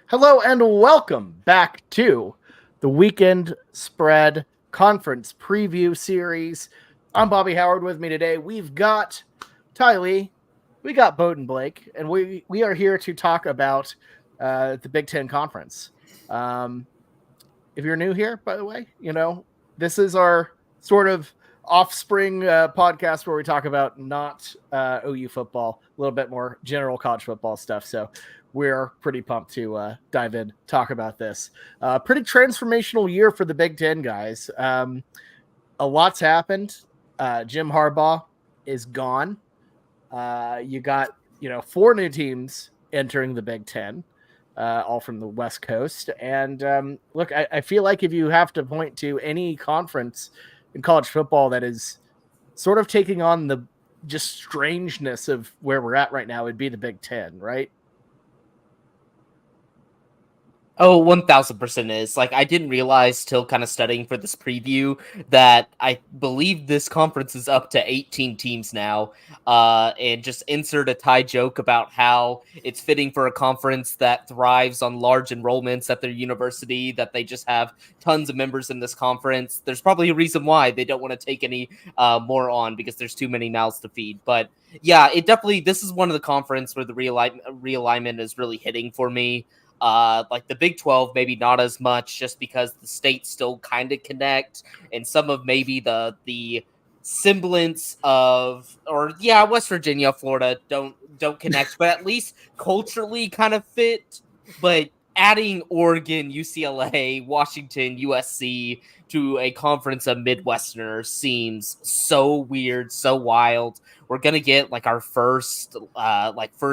Hello and welcome back to the Weekend Spread Conference Preview Series. I'm Bobby Howard. With me today, we've got Ty Lee, we got Bowden Blake, and we are here to talk about the Big Ten Conference. If you're new here, by the way, this is our sort of offspring podcast where we talk about not OU football, a little bit more general college football stuff. So we're pretty pumped to dive in, talk about this. Pretty transformational year for the Big Ten, guys. A lot's happened. Jim Harbaugh is gone. You got, four new teams entering the Big Ten, all from the West Coast. And look, I feel like if you have to point to any conference in college football that is sort of taking on the just strangeness of where we're at right now, it'd be the Big Ten, right? Oh, 1000% is. I didn't realize till kind of studying for this preview that I believe this conference is up to 18 teams now. And just insert a Thai joke about how it's fitting for a conference that thrives on large enrollments at their university, that they just have tons of members in this conference. There's probably a reason why they don't want to take any more on, because there's too many mouths to feed. But yeah, this is one of the conference where the realignment is really hitting for me. Like the Big 12, maybe not as much, just because the states still kind of connect, and some of maybe the semblance of, West Virginia, Florida don't connect, but at least culturally kind of fit. But adding Oregon, UCLA, Washington, USC to a conference of Midwesterners seems so weird, so wild. We're gonna get our first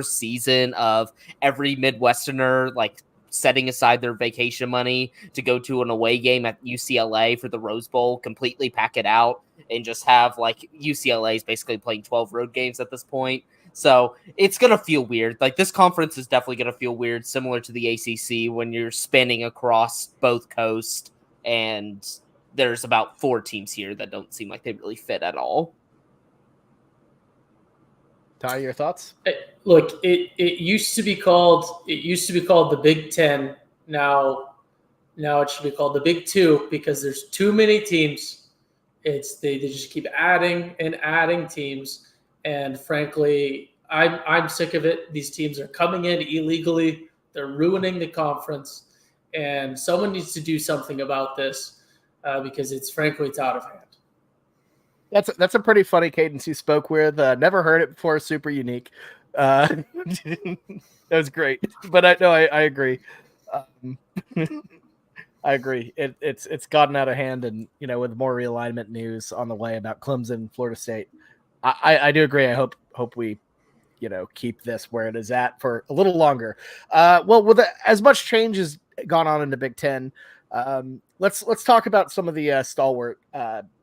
season of every Midwesterner setting aside their vacation money to go to an away game at UCLA for the Rose Bowl, completely pack it out, and just have UCLA is basically playing 12 road games at this point. So it's going to feel weird. This conference is definitely going to feel weird, similar to the ACC when you're spanning across both coasts, and there's about 4 teams here that don't seem like they really fit at all. Ty, your thoughts? Look, it used to be called the Big Ten. Now it should be called the Big Two, because there's too many teams. They just keep adding and adding teams, and frankly, I'm sick of it. These teams are coming in illegally. They're ruining the conference, and someone needs to do something about this because it's out of hand. That's a pretty funny cadence you spoke with. Never heard it before. Super unique. That was great. But I agree. I agree. It's gotten out of hand, and with more realignment news on the way about Clemson, Florida State, I do agree. I hope we keep this where it is at for a little longer. Well, with as much change has gone on in the Big Ten, let's talk about some of the stalwart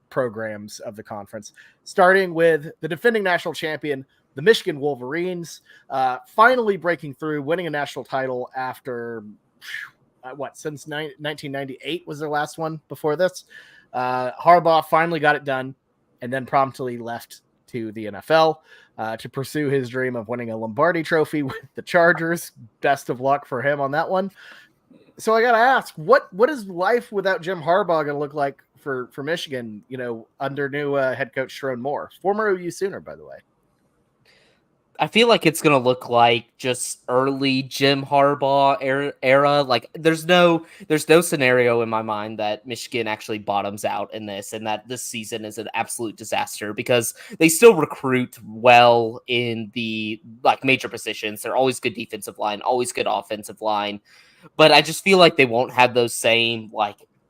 programs of the conference, starting with the defending national champion, the Michigan Wolverines, finally breaking through, winning a national title after since 1998 was their last one before this. Harbaugh finally got it done, and then promptly left to the NFL to pursue his dream of winning a Lombardi trophy with the Chargers. Best of luck for him on that one. So I got to ask, what is life without Jim Harbaugh going to look like for Michigan, under new head coach Sharon Moore, former OU Sooner, by the way? I feel like it's going to look like just early Jim Harbaugh era. There's no scenario in my mind that Michigan actually bottoms out in this, and that this season is an absolute disaster, because they still recruit well in the major positions. They're always good defensive line, always good offensive line. But I just feel like they won't have those same,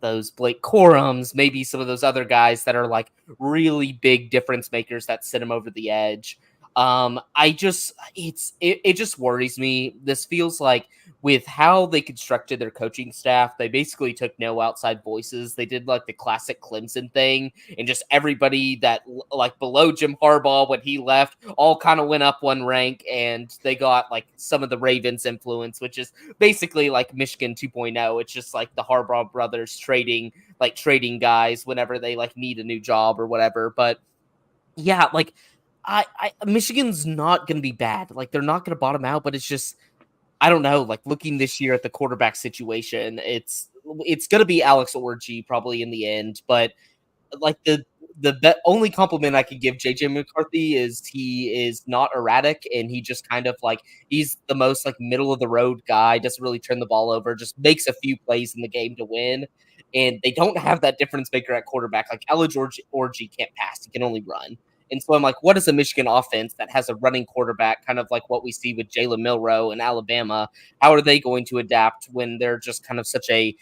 those Blake Corums, maybe some of those other guys that are really big difference makers that sit them over the edge. It just worries me. This feels like, with how they constructed their coaching staff, they basically took no outside voices. They did the classic Clemson thing, and just everybody that below Jim Harbaugh when he left all kind of went up one rank, and they got some of the Ravens influence, which is basically Michigan 2.0. It's just the Harbaugh brothers trading guys whenever they need a new job or whatever. But yeah, Michigan's not going to be bad. They're not going to bottom out, but it's just, I don't know, like looking this year at the quarterback situation, it's going to be Alex Orji probably in the end, but like the only compliment I could give JJ McCarthy is he is not erratic, and he just kind of like he's the most like middle of the road guy, doesn't really turn the ball over, just makes a few plays in the game to win. And they don't have that difference maker at quarterback. Like Alex Orji can't pass, he can only run. And so I'm like, what is a Michigan offense that has a running quarterback, kind of like what we see with Jalen Milroe in Alabama? How are they going to adapt when they're just kind of such a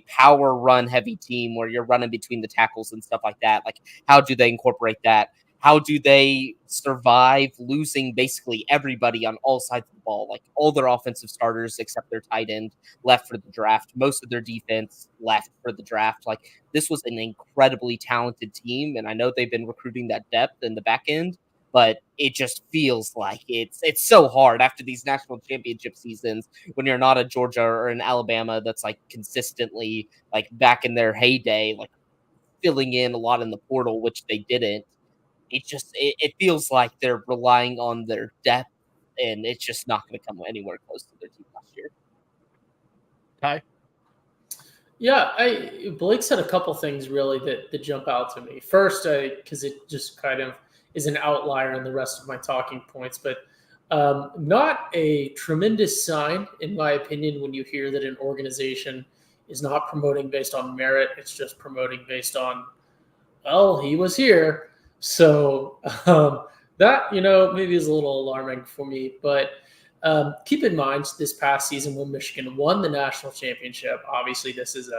power run heavy team where you're running between the tackles and stuff like that? Like, how do they incorporate that? How do they survive losing basically everybody on all sides of the ball? Like all their offensive starters except their tight end left for the draft. Most of their defense left for the draft. Like this was an incredibly talented team, and I know they've been recruiting that depth in the back end, but it just feels like it's so hard after these national championship seasons when you're not a Georgia or an Alabama that's like consistently like back in their heyday, like filling in a lot in the portal, which they didn't. It feels like they're relying on their depth, and it's just not going to come anywhere close to their team last year. Ty? Yeah, Blake said a couple things really that jump out to me. First, because it just kind of is an outlier in the rest of my talking points, but not a tremendous sign, in my opinion, when you hear that an organization is not promoting based on merit. It's just promoting based on, well, he was here. So that, maybe is a little alarming for me. But keep in mind, this past season when Michigan won the national championship, obviously this is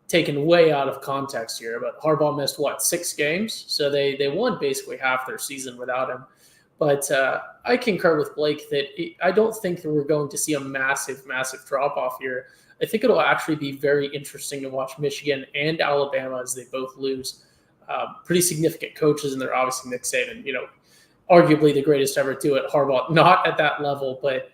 taken way out of context here, but Harbaugh missed, 6 games? So they won basically half their season without him. But I concur with Blake that I don't think that we're going to see a massive, massive drop-off here. I think it'll actually be very interesting to watch Michigan and Alabama as they both lose pretty significant coaches, and they're obviously Nick Saban, arguably the greatest ever to it. Harbaugh, not at that level, but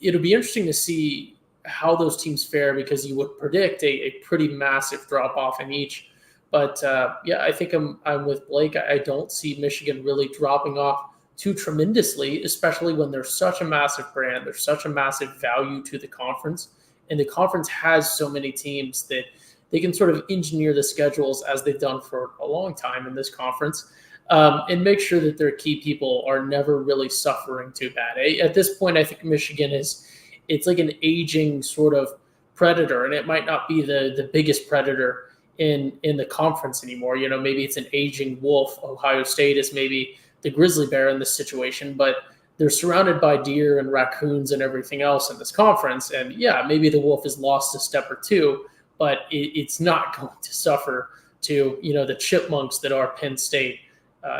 it'll be interesting to see how those teams fare because you would predict a pretty massive drop-off in each. But, I think I'm with Blake. I don't see Michigan really dropping off too tremendously, especially when they're such a massive brand. There's such a massive value to the conference, and the conference has so many teams that they can sort of engineer the schedules as they've done for a long time in this conference and make sure that their key people are never really suffering too bad. At this point, I think Michigan it's like an aging sort of predator, and it might not be the biggest predator in the conference anymore. Maybe it's an aging wolf. Ohio State is maybe the grizzly bear in this situation, but they're surrounded by deer and raccoons and everything else in this conference. And yeah, maybe the wolf has lost a step or two, but it's not going to suffer to, the chipmunks that are Penn State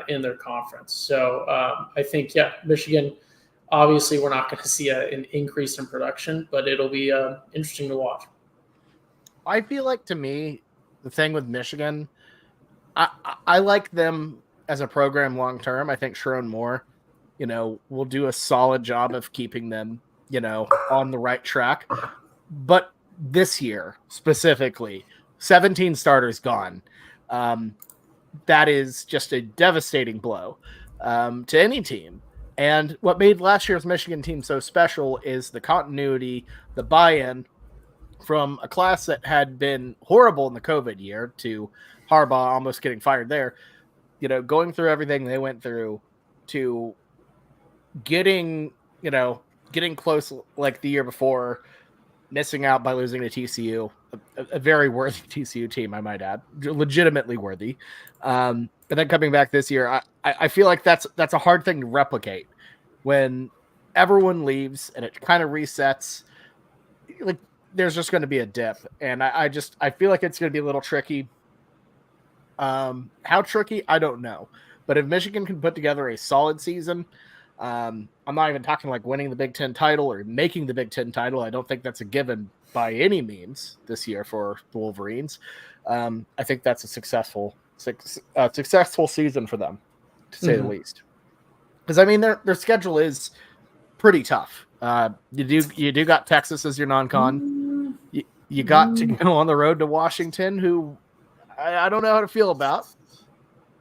in their conference. So I think, Michigan, obviously we're not going to see an increase in production, but it'll be interesting to watch. I feel like, to me, the thing with Michigan, I like them as a program long-term. I think Sharon Moore, will do a solid job of keeping them, on the right track. But this year specifically, 17 starters gone. That is just a devastating blow to any team. And what made last year's Michigan team so special is the continuity, the buy-in from a class that had been horrible in the COVID year to Harbaugh almost getting fired there, going through everything they went through to getting close like the year before, missing out by losing to TCU, a very worthy TCU team, I might add, legitimately worthy. But then coming back this year, I feel like that's a hard thing to replicate when everyone leaves and it kind of resets. Like there's just going to be a dip, and I feel like it's going to be a little tricky. How tricky, I don't know. But if Michigan can put together a solid season, I'm not even talking like winning the Big Ten title or making the Big Ten title. I don't think that's a given by any means this year for the Wolverines. I think that's a successful season for them, to say the least. Because I mean, their schedule is pretty tough. You do got Texas as your non-con. You got to go on the road to Washington, who I don't know how to feel about.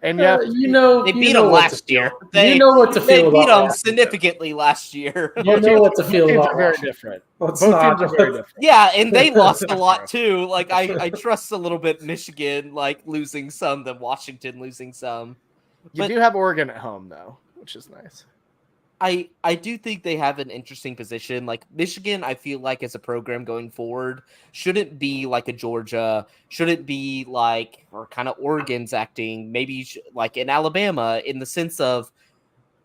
And yeah, They beat them last year. You know what to They feel beat about them Washington. significantly last year. You know what to feel teams about are very Washington. different. Let's Both not- teams are very different. Yeah, and they lost a lot too. Like I trust a little bit Michigan like losing some than Washington losing some. You But do have Oregon at home though, which is nice. I do think they have an interesting position. Like Michigan, I feel like as a program going forward, shouldn't be like a Georgia, shouldn't be like or kind of Oregon's acting, maybe like in Alabama in the sense of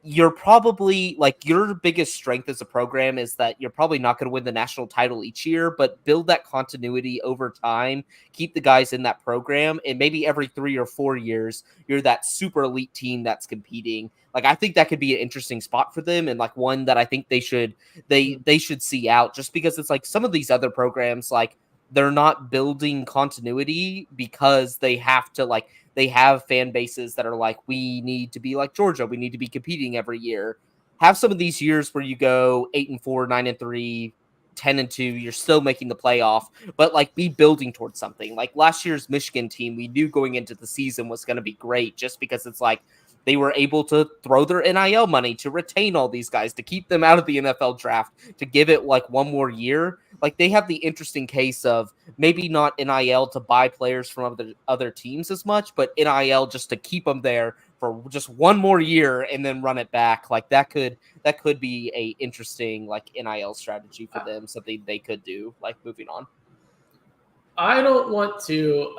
you're probably like your biggest strength as a program is that you're probably not going to win the national title each year, but build that continuity over time, keep the guys in that program, and maybe every 3 or 4 years, you're that super elite team that's competing. Like I think that could be an interesting spot for them, and like one that I think they should see out, just because it's like some of these other programs, like they're not building continuity because they have to like they have fan bases that are like, we need to be like Georgia. We need to be competing every year. Have some of these years where you go 8-4, 9-3, 10-2, you're still making the playoff, but like be building towards something. Like last year's Michigan team, we knew going into the season was going to be great just because it's like they were able to throw their NIL money to retain all these guys, to keep them out of the NFL draft, to give it like one more year. Like they have the interesting case of maybe not NIL to buy players from other teams as much, but NIL just to keep them there for just one more year and then run it back. Like that could be a interesting like NIL strategy for them, something they could do. Like moving on. I don't want to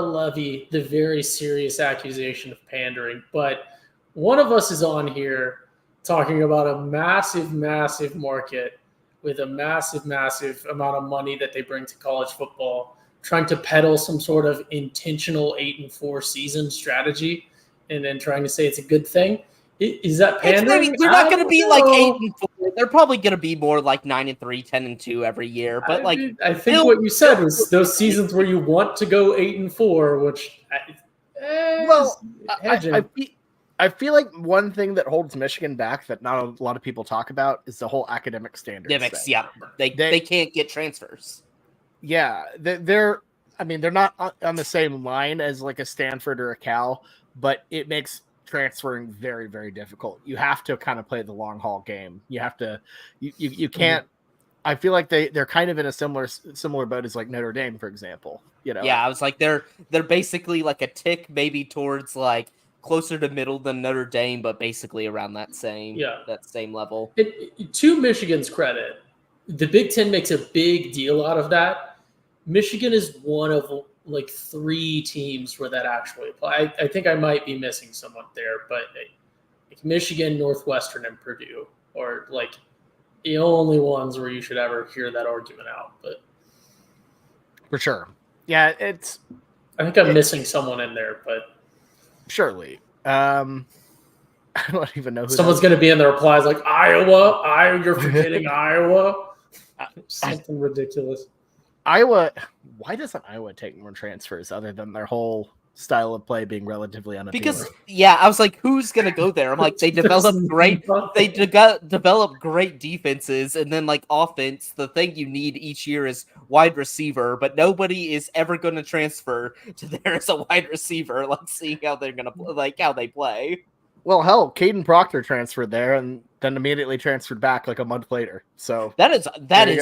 levy the very serious accusation of pandering, but one of us is on here talking about a massive, massive market with a massive, massive amount of money that they bring to college football, trying to peddle some sort of intentional 8-4 season strategy, and then trying to say it's a good thing. Is that pandering? They're not going to be like 8-4. They're probably going to be more like 9-3, 10-2 every year. But I think what you said was those seasons where you want to go 8-4, which I feel like one thing that holds Michigan back that not a lot of people talk about is the whole academic standards. Yeah, they can't get transfers. Yeah, they're not on the same line as like a Stanford or a Cal, but it makes transferring very, very difficult. You have to kind of play the long haul game. You have to, you can't. I feel like they're kind of in a similar boat as like Notre Dame, for example. You know. Yeah, I was like they're basically like a tick maybe towards like closer to middle than Notre Dame, but basically around that same level. To Michigan's credit, the Big Ten makes a big deal out of that. Michigan is one of like 3 teams where that actually applies. I think I might be missing someone there, but like Michigan, Northwestern, and Purdue are like the only ones where you should ever hear that argument out. But for sure, yeah, I think I'm missing someone in there, but surely. I don't even know who someone's going to be in the replies like Iowa. You're forgetting Iowa. Something ridiculous. Iowa, why doesn't Iowa take more transfers other than their whole style of play being relatively unappealing? Because I was like, who's gonna go there? I'm like, they develop great defenses, and then like offense. The thing you need each year is wide receiver, but nobody is ever going to transfer to there as a wide receiver. Let's see how they're gonna how they play. Well, hell, Caden Proctor transferred there and then immediately transferred back like a month later. So that is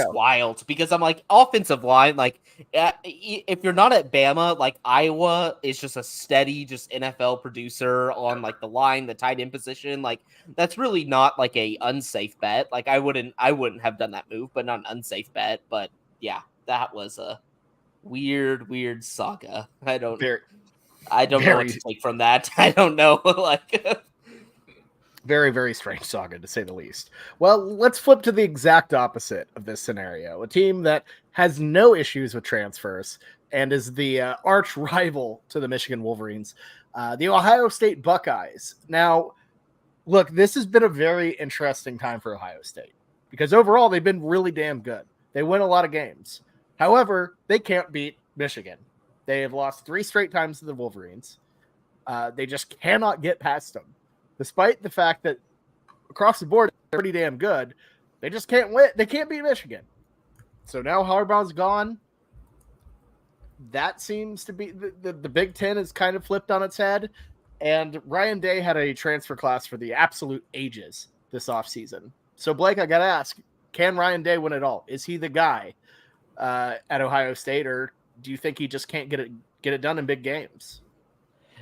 wild because I'm like offensive line, like if you're not at Bama, like Iowa is just a steady, just NFL producer on like the line, the tight end position. Like that's really not like a unsafe bet. Like I wouldn't have done that move, but not an unsafe bet. But yeah, that was a weird saga. I don't know what to take from that. I don't know. Like very, very strange saga, to say the least. Well, let's flip to the exact opposite of this scenario. A team that has no issues with transfers and is the arch rival to the Michigan Wolverines, the Ohio State Buckeyes. Now, look, this has been a very interesting time for Ohio State because overall they've been really damn good. They win a lot of games. However, they can't beat Michigan. They have lost 3 straight times to the Wolverines. They just cannot get past them. Despite the fact that across the board, they're pretty damn good, they just can't win. They can't beat Michigan. So now Harbaugh's gone. That seems to be the Big Ten is kind of flipped on its head. And Ryan Day had a transfer class for the absolute ages this offseason. So, Blake, I got to ask, can Ryan Day win it all? Is he the guy at Ohio State, or do you think he just can't get it done in big games?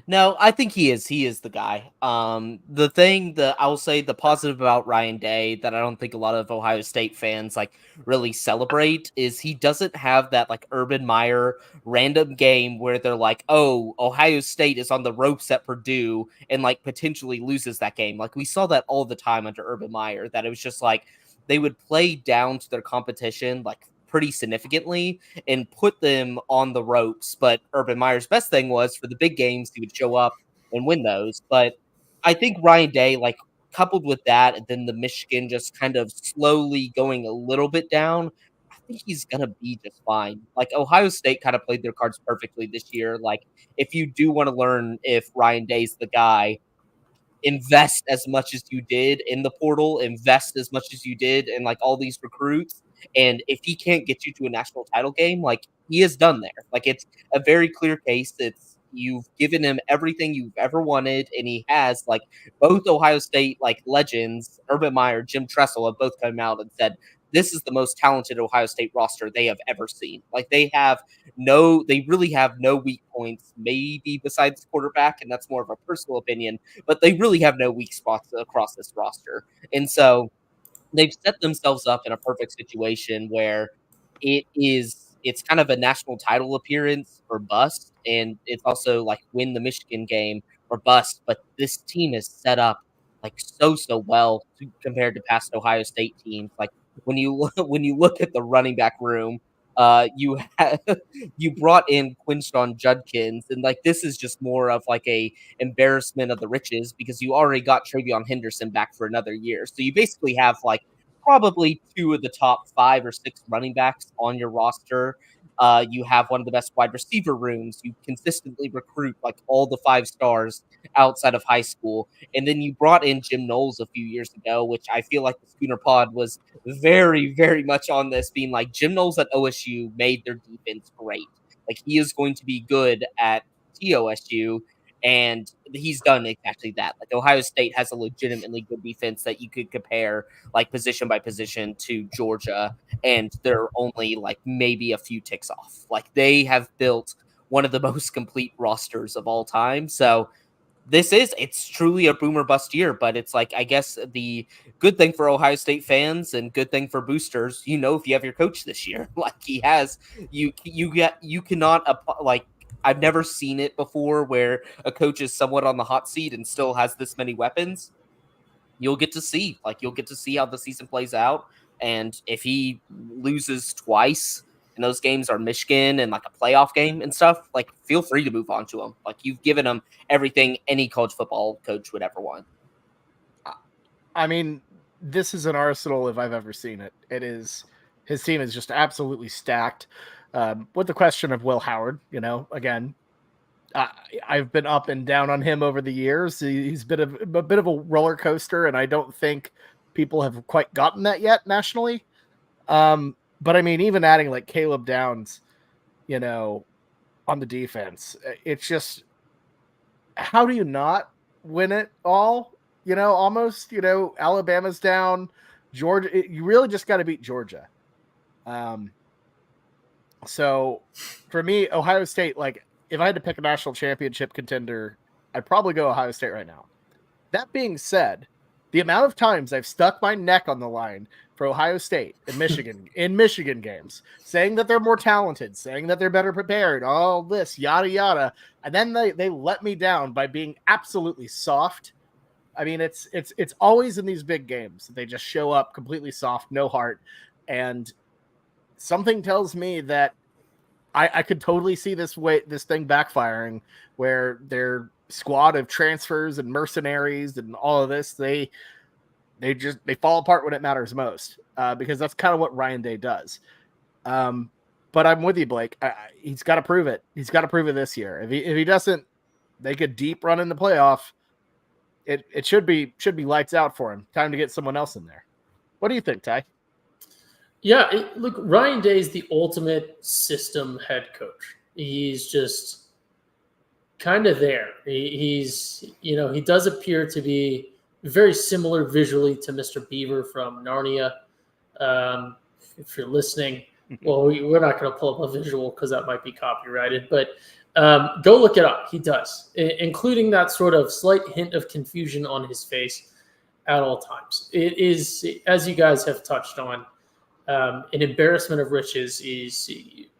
No, I think he is. He is the guy. The thing that I will say, the positive about Ryan Day that I don't think a lot of Ohio State fans like really celebrate is he doesn't have that like Urban Meyer random game where they're like, oh, Ohio State is on the ropes at Purdue and like potentially loses that game. Like we saw that all the time under Urban Meyer, that it was just like they would play down to their competition like pretty significantly and put them on the ropes. But Urban Meyer's best thing was for the big games, he would show up and win those. But I think Ryan Day, like coupled with that, and then the Michigan just kind of slowly going a little bit down, I think he's gonna be just fine. Like Ohio State kind of played their cards perfectly this year. Like if you do want to learn if Ryan Day's the guy, invest as much as you did in the portal, invest as much as you did in like all these recruits. And if he can't get you to a national title game, like he is done there. Like it's a very clear case. It's you've given him everything you've ever wanted, and he has like both Ohio State like legends, Urban Meyer, Jim Tressel have both come out and said this is the most talented Ohio State roster they have ever seen. Like they really have no weak points, maybe besides quarterback, and that's more of a personal opinion, but they really have no weak spots across this roster. And so they've set themselves up in a perfect situation where it's kind of a national title appearance or bust, and it's also like win the Michigan game or bust. But this team is set up like so well compared to past Ohio State teams. Like when you when you look at the running back room, you brought in Quinshon Judkins, and like this is just more of like a embarrassment of the riches because you already got Travion Henderson back for another year. So you basically have like probably two of the top 5 or 6 running backs on your roster. You have one of the best wide receiver rooms. You consistently recruit like all the 5 stars outside of high school. And then you brought in Jim Knowles a few years ago, which I feel like the Schooner Pod was very, very much on this, being like Jim Knowles at OSU made their defense great. Like he is going to be good at TOSU, and he's done exactly that. Like Ohio State has a legitimately good defense that you could compare like position by position to Georgia, and they're only like maybe a few ticks off. Like they have built one of the most complete rosters of all time. So it's truly a boomer bust year, but it's like I guess the good thing for Ohio State fans and good thing for boosters, if you have your coach this year, like he has, you cannot like I've never seen it before where a coach is somewhat on the hot seat and still has this many weapons. You'll get to see how the season plays out, and if he loses twice and those games are Michigan and like a playoff game and stuff, like feel free to move on to him. Like you've given him everything any college football coach would ever want. I mean, this is an arsenal if I've ever seen it. His team is just absolutely stacked. With the question of Will Howard, again, I've been up and down on him over the years. He's been a bit of a roller coaster, and I don't think people have quite gotten that yet nationally. But I mean, even adding like Caleb Downs, on the defense, it's just, how do you not win it all? Almost, Alabama's down, Georgia. You really just got to beat Georgia. So for me, Ohio State, like if I had to pick a national championship contender, I'd probably go Ohio State right now. That being said, the amount of times I've stuck my neck on the line for Ohio State and Michigan in Michigan games, saying that they're more talented, saying that they're better prepared, all this, yada, yada. And then they let me down by being absolutely soft. I mean, it's always in these big games. They just show up completely soft, no heart. And something tells me that I could totally see this thing backfiring, where their squad of transfers and mercenaries and all of this, they fall apart when it matters most, because that's kind of what Ryan Day does. But I'm with you, Blake. He's got to prove it. He's got to prove it this year. If he doesn't, make a deep run in the playoff, it should be lights out for him. Time to get someone else in there. What do you think, Ty? Yeah, look, Ryan Day is the ultimate system head coach. He's just kind of there. He's he does appear to be very similar visually to Mr. Beaver from Narnia. If you're listening, well, we're not going to pull up a visual because that might be copyrighted, but go look it up. He does, including that sort of slight hint of confusion on his face at all times. It is, as you guys have touched on, an embarrassment of riches is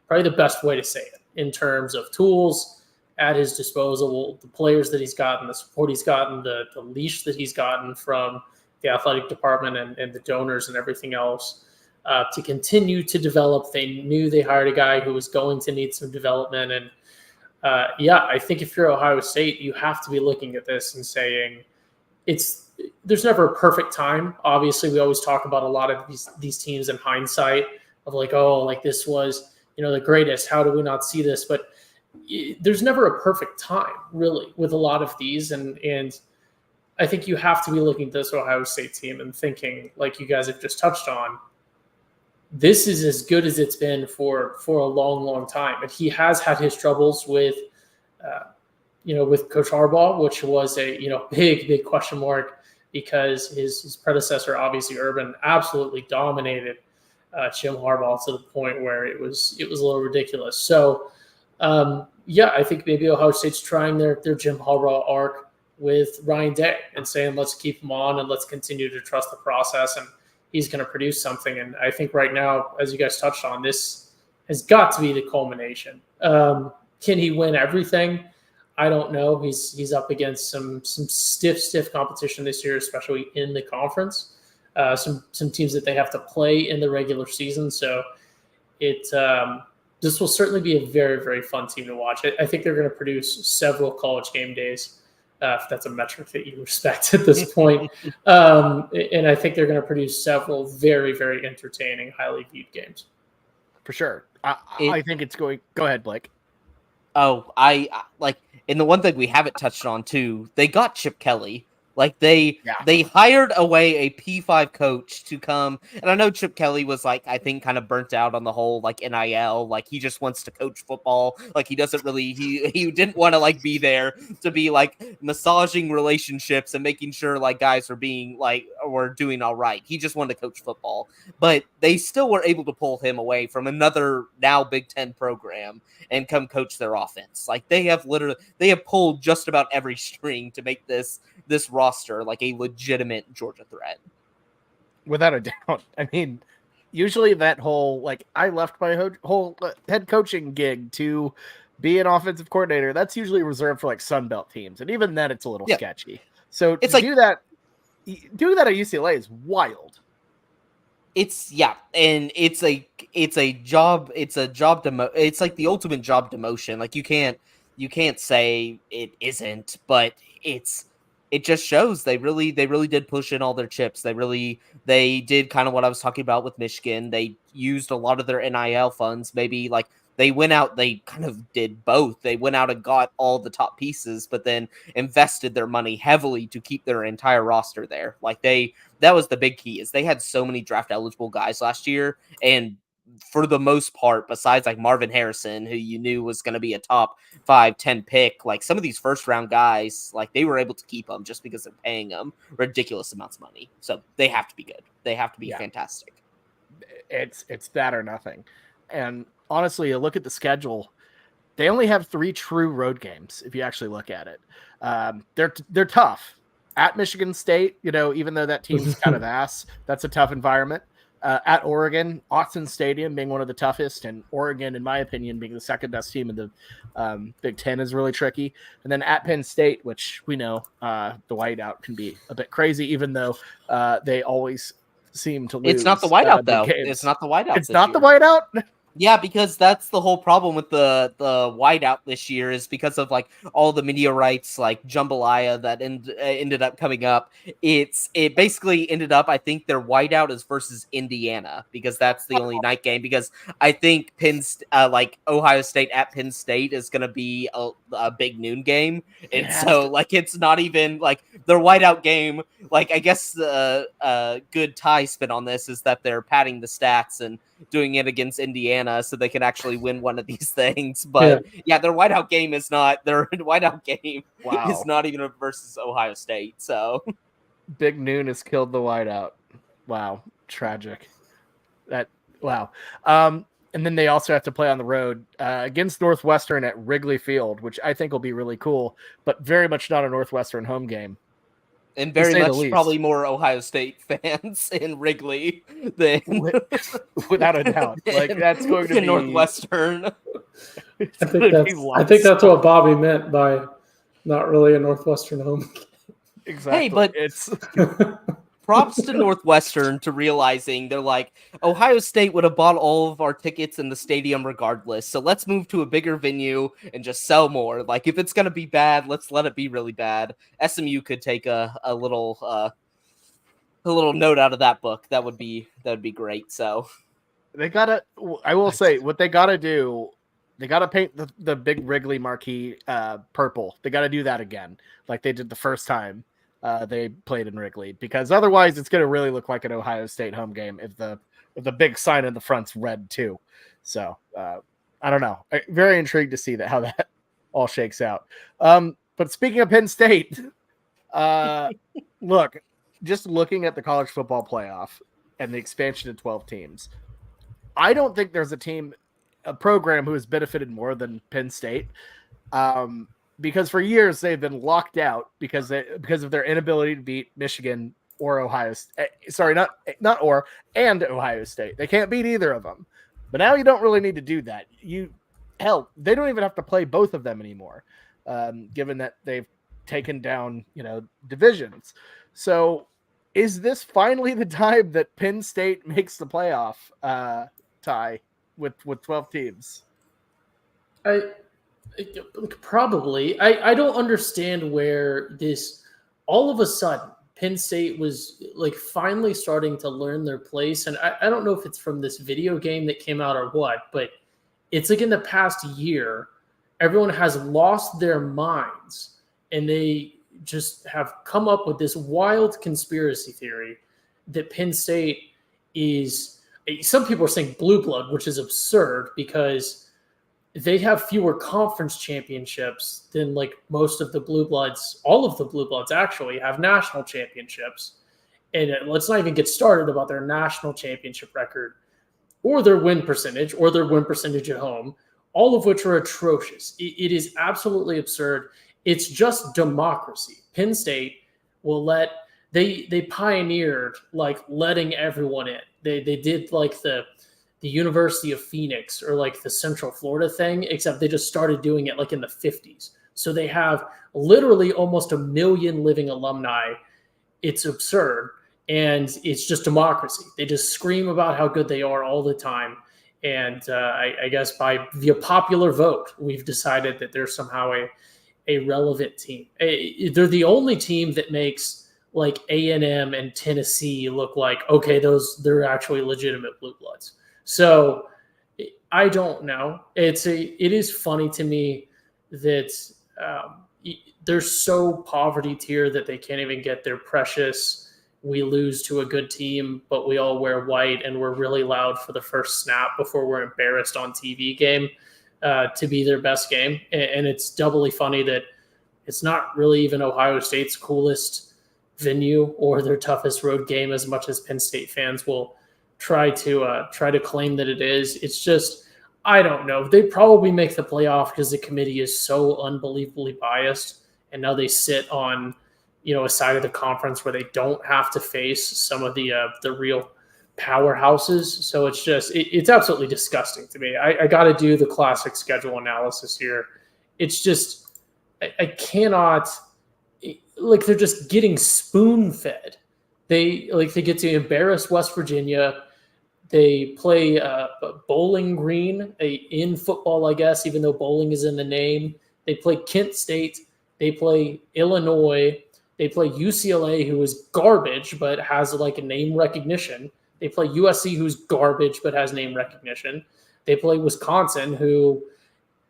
probably the best way to say it in terms of tools at his disposal, the players that he's gotten, the support he's gotten, the leash that he's gotten from the athletic department and the donors and everything else to continue to develop. They knew they hired a guy who was going to need some development. And I think if you're Ohio State, you have to be looking at this and saying there's never a perfect time. Obviously, we always talk about a lot of these teams in hindsight of this was, the greatest. How do we not see this? But there's never a perfect time, really, with a lot of these. And I think you have to be looking at this Ohio State team and thinking, like you guys have just touched on, this is as good as it's been for a long, long time. And he has had his troubles with Coach Harbaugh, which was a, big question mark because his predecessor, obviously Urban, absolutely dominated Jim Harbaugh to the point where it was a little ridiculous. So, I think maybe Ohio State's trying their Jim Harbaugh arc with Ryan Day and saying, let's keep him on and let's continue to trust the process. And he's going to produce something. And I think right now, as you guys touched on, this has got to be the culmination. Can he win everything? I don't know. He's up against some stiff competition this year, especially in the conference. Some teams that they have to play in the regular season. So this will certainly be a very, very fun team to watch. I think they're going to produce several college game days, if that's a metric that you respect at this point. And I think they're going to produce several very, very entertaining, highly viewed games. For sure. I think it's going – go ahead, Blake. Oh, and the one thing we haven't touched on too, they got Chip Kelly. They hired away a P5 coach to come, and I know Chip Kelly was I think kind of burnt out on the whole NIL. He just wants to coach football. He doesn't really he didn't want to be there to be massaging relationships and making sure guys are being were doing all right. He just wanted to coach football, but they still were able to pull him away from another now Big Ten program and come coach their offense. They have pulled just about every string to make this roster a legitimate Georgia threat. Without a doubt. I mean, usually that whole I left my whole head coaching gig to be an offensive coordinator. That's usually reserved for Sun Belt teams, and even then, it's a little sketchy. So it's do that at UCLA is wild. And it's a job. It's a job it's the ultimate job demotion. You can't say it isn't, but it just shows they really did push in all their chips. They did kind of what I was talking about with Michigan. They used a lot of their NIL funds. Maybe they went out, they kind of did both. They went out and got all the top pieces, but then invested their money heavily to keep their entire roster there. That was the big key is they had so many draft eligible guys last year. And for the most part, besides Marvin Harrison, who you knew was going to be a top 5-10 pick, some of these first round guys, they were able to keep them just because they're paying them ridiculous amounts of money. So they have to be good. They have to be fantastic. It's that or nothing. And honestly, you look at the schedule, they only have 3 true road games. If you actually look at it, they're tough at Michigan State, even though that team's kind of ass, that's a tough environment. At Oregon, Autzen Stadium being one of the toughest, and Oregon, in my opinion, being the second best team in the Big Ten is really tricky. And then at Penn State, which we know the whiteout can be a bit crazy, even though they always seem to lose. It's not the whiteout, though. It's not the whiteout. It's not the whiteout? Yeah, because that's the whole problem with the whiteout this year is because of all the media rights jambalaya that ended up coming up. It basically ended up, I think their whiteout is versus Indiana because that's the only night game. Because I think Ohio State at Penn State is going to be a big noon game, and so it's not even their whiteout game. I guess the good tie spin on this is that they're padding the stats and doing it against Indiana so they can actually win one of these things. But yeah, their whiteout game is not even versus Ohio State. So Big Noon has killed the whiteout. Wow, tragic. Wow. And then they also have to play on the road against Northwestern at Wrigley Field, which I think will be really cool, but very much not a Northwestern home game. And very much probably more Ohio State fans in Wrigley than without a doubt. Like that's going to be Northwestern. I think that's what Bobby meant by not really a Northwestern home game. Exactly. Hey, but it's props to Northwestern to realizing they're like, Ohio State would have bought all of our tickets in the stadium regardless. So let's move to a bigger venue and just sell more. Like if it's going to be bad, let's let it be really bad. SMU could take a little note out of that book. That would be great. So I will say what they gotta do. They got to paint the big Wrigley marquee purple. They got to do that again, like they did the first time they played in Wrigley, because otherwise it's going to really look like an Ohio State home game if the big sign in the front's red too. So I don't know. Very intrigued to see how that all shakes out. But speaking of Penn State, look, just looking at the college football playoff and the expansion to 12 teams, I don't think there's a program who has benefited more than Penn State, because for years they've been locked out because of their inability to beat Michigan or Ohio State. Sorry, not and Ohio State. They can't beat either of them. But now you don't really need to do that. They don't even have to play both of them anymore, given that they've taken down divisions. So is this finally the time that Penn State makes the playoff tie with 12 teams? Probably. I don't understand where this all of a sudden Penn State was like finally starting to learn their place. And I don't know if it's from this video game that came out or what, but it's like in the past year, everyone has lost their minds and they just have come up with this wild conspiracy theory that Penn State is, some people are saying blue blood, which is absurd because they have fewer conference championships than like most of the blue bloods. All of the blue bloods actually have national championships. And let's not even get started about their national championship record or their win percentage at home, all of which are atrocious. It is absolutely absurd. It's just democracy. Penn State will they pioneered like letting everyone in. They did like the University of Phoenix or like the Central Florida thing, except they just started doing it like in the 50s. So they have literally almost 1 million living alumni. It's absurd. And it's just democracy. They just scream about how good they are all the time. And I guess by via popular vote, we've decided that they're somehow a relevant team. They're the only team that makes like A&M and Tennessee look like, okay, they're actually legitimate blue bloods. So I don't know. It is funny to me that they're so poverty tier that they can't even get their precious, we lose to a good team, but we all wear white and we're really loud for the first snap before we're embarrassed on TV game to be their best game. And it's doubly funny that it's not really even Ohio State's coolest venue or their toughest road game, as much as Penn State fans will try to claim that it is. It's just, I don't know. They probably make the playoff because the committee is so unbelievably biased, and now they sit on a side of the conference where they don't have to face some of the real powerhouses. So it's just it's absolutely disgusting to me. I got to do the classic schedule analysis here. It's just I cannot, like, they're just getting spoon fed. They get to embarrass West Virginia. They play Bowling Green in football, I guess, even though bowling is in the name. They play Kent State. They play Illinois. They play UCLA, who is garbage but has like a name recognition. They play USC, who's garbage but has name recognition. They play Wisconsin, who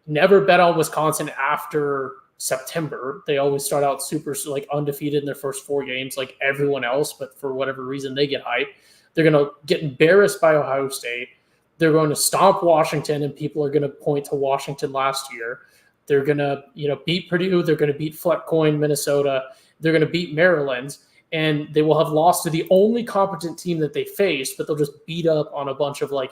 never bet on Wisconsin after September. They always start out super like undefeated in their first 4 games, like everyone else, but for whatever reason they get hyped. They're going to get embarrassed by Ohio State. They're going to stomp Washington, and people are going to point to Washington last year. They're going to, beat Purdue. They're going to beat Fletcoin, Minnesota. They're going to beat Maryland, and they will have lost to the only competent team that they faced, but they'll just beat up on a bunch of like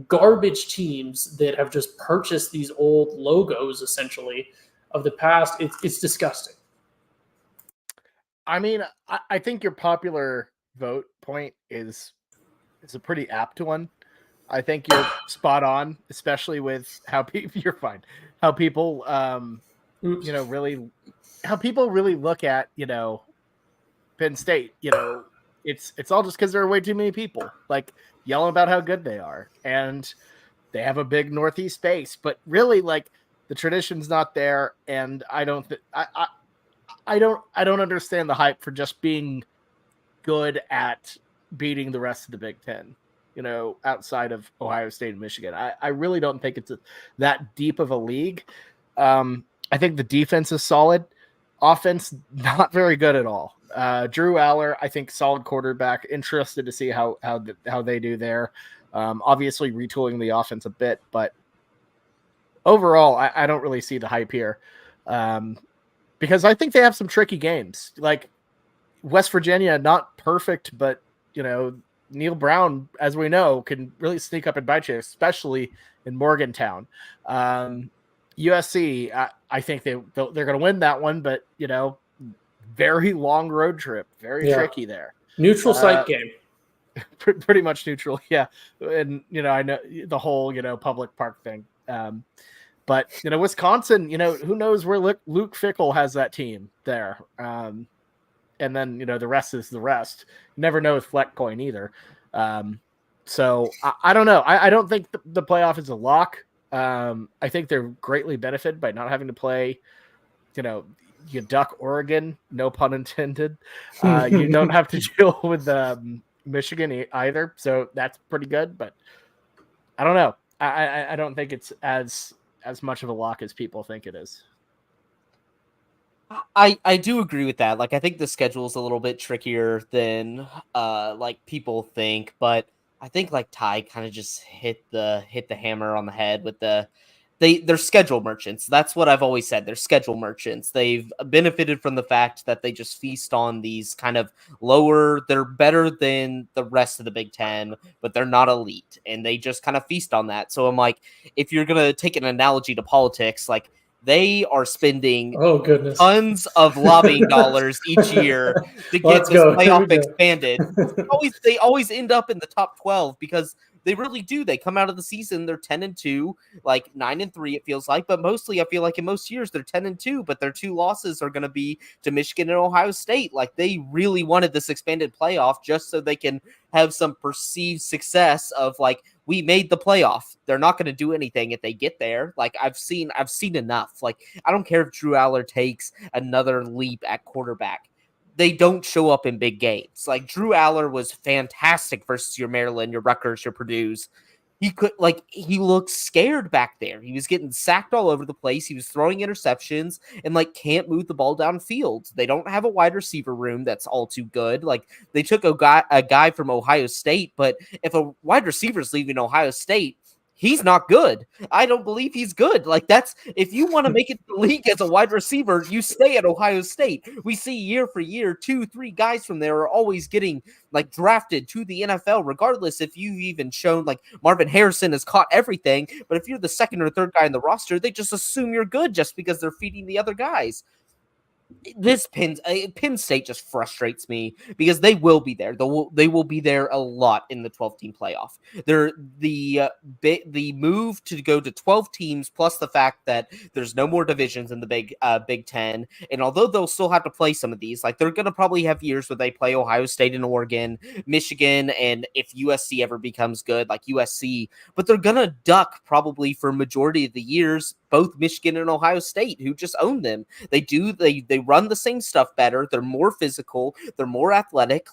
garbage teams that have just purchased these old logos essentially of the past. It's disgusting. I mean, I think your popular vote point is a pretty apt one. I think you're spot on, especially with how people. You're fine. How people, really, how people really look at Penn State. It's all just because there are way too many people like yelling about how good they are, and they have a big Northeast base, but really, like, the tradition's not there, and I don't understand the hype for just being good at beating the rest of the Big Ten. Outside of Ohio State and Michigan. I really don't think it's that deep of a league. I think the defense is solid. Offense, not very good at all. Drew Aller, I think, solid quarterback. Interested to see how they do there. Obviously retooling the offense a bit, but overall, I don't really see the hype here. Because I think they have some tricky games. Like West Virginia, not perfect, but Neil Brown, as we know, can really sneak up and bite you, especially in Morgantown. USC, I think they're going to win that one, but very long road trip, very tricky there. Neutral site game, pretty much neutral, yeah. And I know the whole public park thing, but Wisconsin, who knows where Luke Fickell has that team there. And then, the rest is the rest. You never know with Fletcoin either. So I don't know. I don't think the playoff is a lock. I think they're greatly benefited by not having to play, you duck Oregon, no pun intended. You don't have to deal with Michigan either. So that's pretty good. But I don't know. I don't think it's as much of a lock as people think it is. I do agree with that. Like, I think the schedule is a little bit trickier than like people think, but I think like Ty kind of just hit the hammer on the head with they're schedule merchants. That's what I've always said. They're schedule merchants. They've benefited from the fact that they just feast on these kind of lower. They're better than the rest of the Big Ten, but they're not elite, and they just kind of feast on that. So I'm like, if you're gonna take an analogy to politics, like, they are spending tons of lobbying dollars each year to get this playoff expanded. They always end up in the top 12 because they really do. They come out of the season, they're 10-2, like 9-3 it feels like, but mostly I feel like in most years they're 10-2, but their two losses are going to be to Michigan and Ohio State. Like, they really wanted this expanded playoff just so they can have some perceived success of like, we made the playoff. They're not going to do anything if they get there. Like, I've seen enough. Like, I don't care if Drew Aller takes another leap at quarterback. They don't show up in big games. Like, Drew Aller was fantastic versus your Maryland, your Rutgers, your Purdue's. He looked scared back there. He was getting sacked all over the place. He was throwing interceptions and can't move the ball downfield. They don't have a wide receiver room that's all too good. Like, they took a guy from Ohio State, but if a wide receiver is leaving Ohio State, he's not good. I don't believe he's good. Like, that's, if you want to make it to the league as a wide receiver, you stay at Ohio State. We see year for year, 2-3 guys from there are always getting drafted to the NFL, regardless if you've even shown Marvin Harrison has caught everything. But if you're the second or third guy in the roster, they just assume you're good just because they're feeding the other guys. This Penn State just frustrates me because they will be there. They will be there a lot in the 12-team playoff. They're the move to go to 12 teams, plus the fact that there's no more divisions in the Big Ten. And although they'll still have to play some of these, they're going to probably have years where they play Ohio State and Oregon, Michigan, and if USC ever becomes good, like USC, but they're going to duck probably for a majority of the years both Michigan and Ohio State, who just own them. They run the same stuff better. They're more physical. They're more athletic.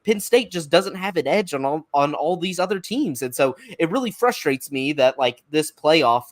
Penn State just doesn't have an edge on all these other teams. And so it really frustrates me that this playoff,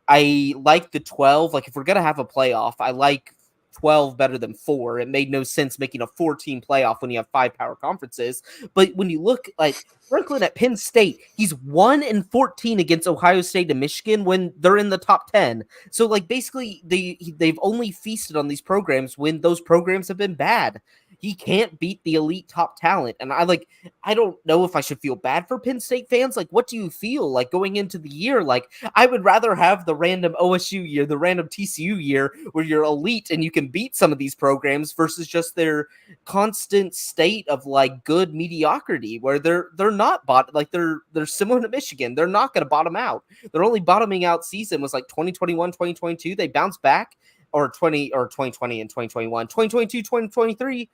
I like the 12. If we're going to have a playoff, I like 12 better than 4. It made no sense making a 4-team playoff when you have 5 power conferences. But when you look like Franklin at Penn State, he's 1-14 against Ohio State and Michigan when they're in the top 10. So like basically they've only feasted on these programs when those programs have been bad. He can't beat the elite top talent. And I don't know if I should feel bad for Penn State fans. Like, what do you feel like going into the year? Like, I would rather have the random OSU year, the random TCU year where you're elite and you can beat some of these programs versus just their constant state of like good mediocrity where they're not they're similar to Michigan. They're not going to bottom out. Their only bottoming out season was like 2021, 2022. They bounced back or 2020 and 2021, 2022, 2023.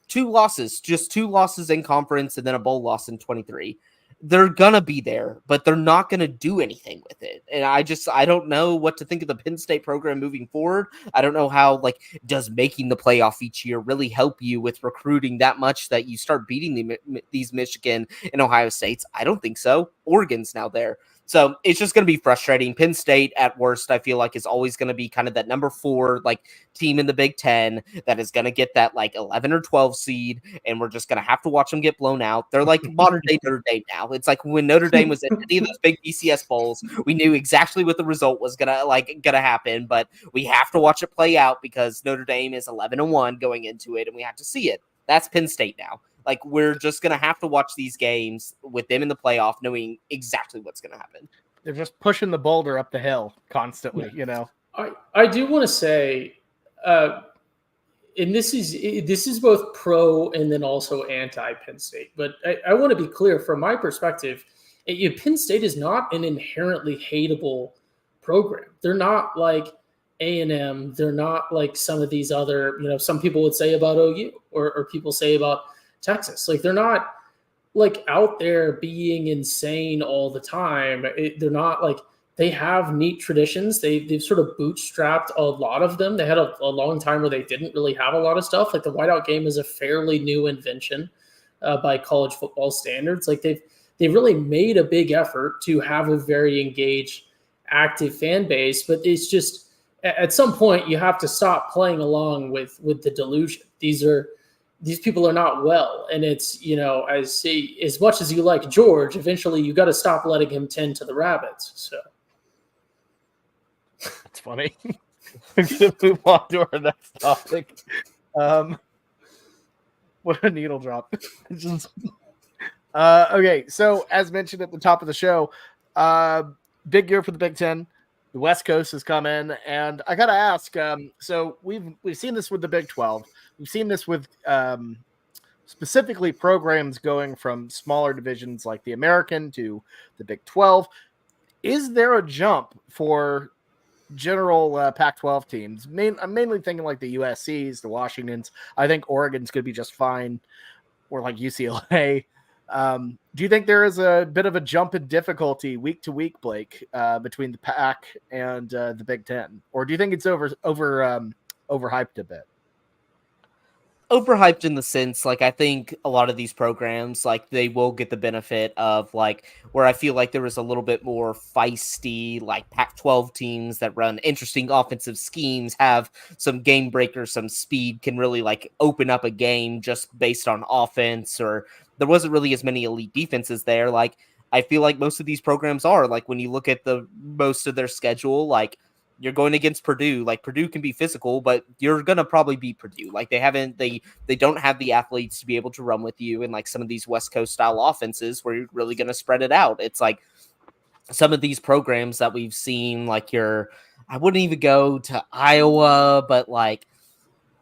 2 losses, just 2 losses in conference and then a bowl loss in 23. They're going to be there, but they're not going to do anything with it. And I don't know what to think of the Penn State program moving forward. I don't know how, does making the playoff each year really help you with recruiting that much that you start beating these Michigan and Ohio States? I don't think so. Oregon's now there. So it's just going to be frustrating. Penn State, at worst, I feel like is always going to be kind of that number 4 team in the Big Ten that is going to get that 11 or 12 seed, and we're just going to have to watch them get blown out. They're like modern day Notre Dame now. It's like when Notre Dame was in any of those big BCS bowls, we knew exactly what the result was gonna happen, but we have to watch it play out because Notre Dame is 11-1 going into it, and we have to see it. That's Penn State now. We're just going to have to watch these games with them in the playoff, knowing exactly what's going to happen. They're just pushing the boulder up the hill constantly, I do want to say, and this is both pro and then also anti Penn State, but I want to be clear from my perspective, Penn State is not an inherently hateable program. They're not like A&M. They're not like some of these other, some people would say about OU or people say about Texas. They're not out there being insane all the time. They're not they have neat traditions. They've sort of bootstrapped a lot of them. They had a long time where they didn't really have a lot of stuff. The whiteout game is a fairly new invention by college football standards. They've really made a big effort to have a very engaged, active fan base, but it's just at some point you have to stop playing along with the delusion. These people are not well. And it's, as much as you like George, eventually you got to stop letting him tend to the rabbits. So that's funny. We're going to move on to our next topic. What a needle drop. Okay. So as mentioned at the top of the show, big year for the Big Ten. The West Coast has come in, and I got to ask, so we've seen this with the Big 12. We've seen this with specifically programs going from smaller divisions like the American to the Big 12. Is there a jump for general Pac-12 teams? I'm mainly thinking like the USCs, the Washingtons. I think Oregon's going to be just fine, or like UCLA. Do you think there is a bit of a jump in difficulty week to week, Blake, between the Pac and the Big Ten, or do you think it's overhyped a bit? Overhyped in the sense, I think a lot of these programs, they will get the benefit of, where I feel like there was a little bit more feisty, Pac-12 teams that run interesting offensive schemes, have some game breakers, some speed, can really, open up a game just based on offense, or there wasn't really as many elite defenses there. I feel like most of these programs are, when you look at most of their schedule, you're going against Purdue. Purdue can be physical, but you're gonna probably beat Purdue. They don't have the athletes to be able to run with you in some of these West Coast style offenses where you're really gonna spread it out. It's some of these programs that we've seen, I wouldn't even go to Iowa, but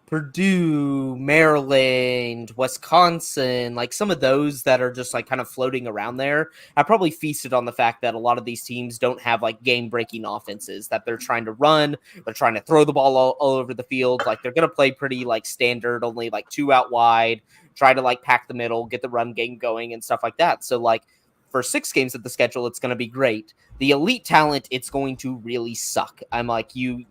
Purdue, Maryland, Wisconsin, some of those that are just kind of floating around there. I probably feasted on the fact that a lot of these teams don't have game breaking offenses that they're trying to run. They're trying to throw the ball all over the field. They're going to play pretty standard, only 2 out wide, try to pack the middle, get the run game going and stuff like that. So for 6 games of the schedule, it's going to be great. The elite talent, it's going to really suck. I'm like, you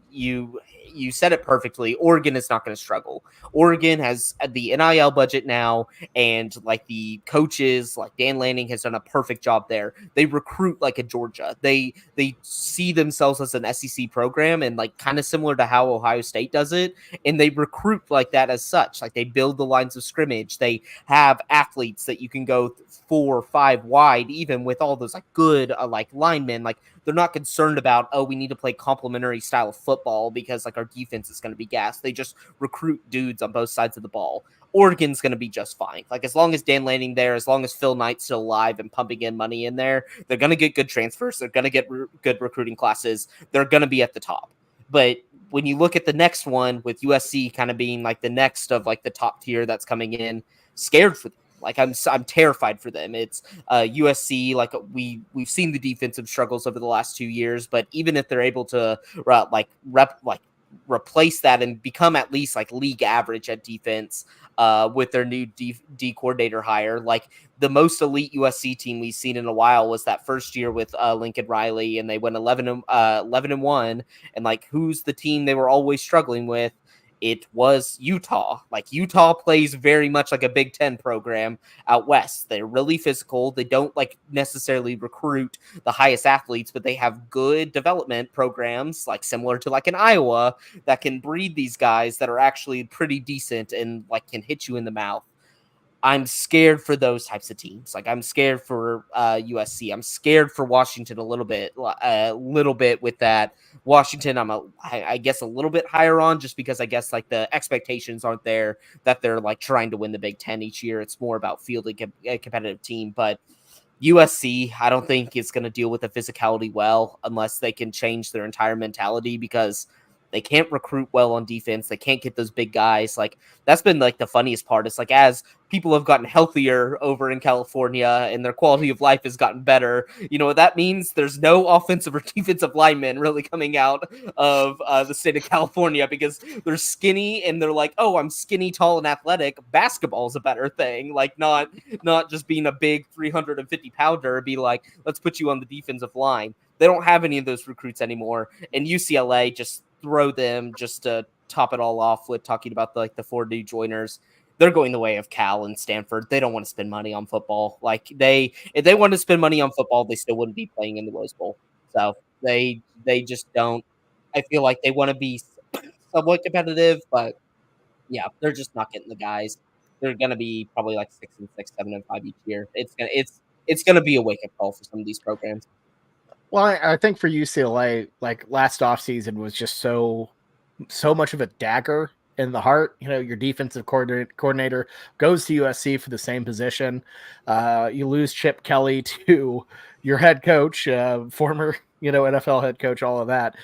said it perfectly. Oregon is not going to struggle. Oregon has the NIL budget now, and like the coaches, like Dan Lanning has done a perfect job there. They recruit like a Georgia. They see themselves as an SEC program, and like kind of similar to how Ohio State does it, and they recruit like that as such. Like they build the lines of scrimmage. They have athletes that you can go 4 or 5 wide, even with all those like good like linemen. Like they're not concerned about, oh, we need to play complementary style of football because like our defense is going to be gassed. They just recruit dudes on both sides of the ball. Oregon's going to be just fine. Like as long as Dan Lanning there, as long as Phil Knight's still alive and pumping in money in there, they're going to get good transfers. They're going to get good recruiting classes. They're going to be at the top. But when you look at the next one with USC kind of being like the next of like the top tier that's coming in, scared for them. Like I'm terrified for them. It's USC. Like we've seen the defensive struggles over the last 2 years, but even if they're able to replace that and become at least like league average at defense with their new D coordinator hire, like the most elite USC team we've seen in a while was that first year with Lincoln Riley, and they went 11-1. And like, who's the team they were always struggling with? It was Utah. Like Utah plays very much like a Big Ten program out west. They're really physical. They don't like necessarily recruit the highest athletes, but they have good development programs, like similar to like in Iowa, that can breed these guys that are actually pretty decent and like can hit you in the mouth. I'm scared for those types of teams. Like I'm scared for USC. I'm scared for Washington a little bit with that. Washington, I guess a little bit higher on, just because I guess like the expectations aren't there that they're like trying to win the Big Ten each year. It's more about fielding a competitive team. But USC, I don't think is going to deal with the physicality well unless they can change their entire mentality, because they can't recruit well on defense. They can't get those big guys. Like that's been like the funniest part. It's like as people have gotten healthier over in California and their quality of life has gotten better, you know what that means? There's no offensive or defensive linemen really coming out of the state of California because they're skinny and they're like, oh, I'm skinny, tall, and athletic. Basketball is a better thing. Like not just being a big 350 pounder. Be like, let's put you on the defensive line. They don't have any of those recruits anymore. And UCLA just throw them just to top it all off with talking about the 4 new joiners. They're going the way of Cal and Stanford. They don't want to spend money on football. Like if they wanted to spend money on football, they still wouldn't be playing in the Rose Bowl. So they just don't. I feel like they want to be somewhat competitive, but yeah, they're just not getting the guys. They're going to be probably like 6-6, 7-5 each year. It's gonna be a wake up call for some of these programs. Well, I think for UCLA, like last offseason was just so much of a dagger in the heart. You know, your defensive coordinator goes to USC for the same position. You lose Chip Kelly to your head coach, former, NFL head coach, all of that,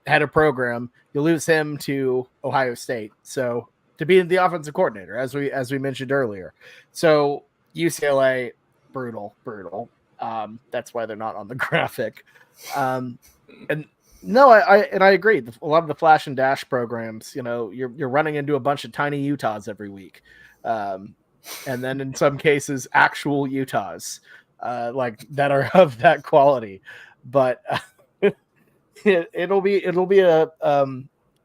head of program. You lose him to Ohio State. So to be the offensive coordinator, as we mentioned earlier. So UCLA, brutal. That's why they're not on the graphic. And no, I agree. A lot of the flash and dash programs, you're running into a bunch of tiny Utahs every week. And then in some cases, actual Utahs, like that are of that quality. But it'll be a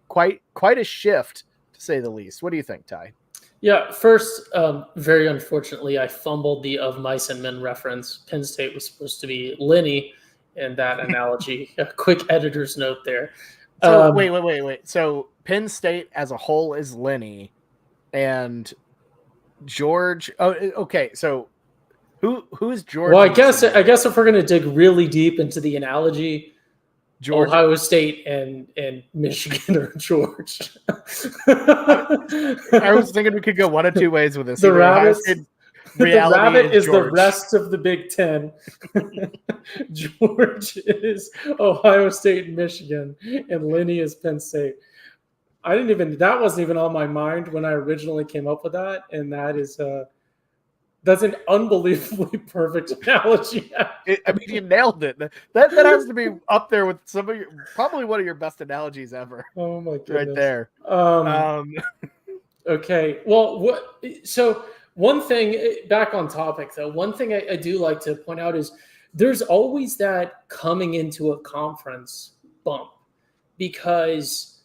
quite a shift, to say the least. What do you think, Ty? Yeah, first, very unfortunately, I fumbled the of mice and men reference. Penn State was supposed to be Lenny in that analogy. A quick editor's note there. So wait. So Penn State as a whole is Lenny, and George. Oh, okay. So who's George? Well, I guess if we're gonna dig really deep into the analogy, George. Ohio State and Michigan or George. I was thinking we could go one of two ways with this. The rabbit is the rest of the Big Ten. George is Ohio State and Michigan, and Lenny is Penn State. That wasn't even on my mind when I originally came up with that, and that's an unbelievably perfect analogy. You nailed it. That has to be up there with probably one of your best analogies ever. Oh my goodness. Right there. Okay. Well, so one thing, back on topic though, one thing I do like to point out is there's always that coming into a conference bump because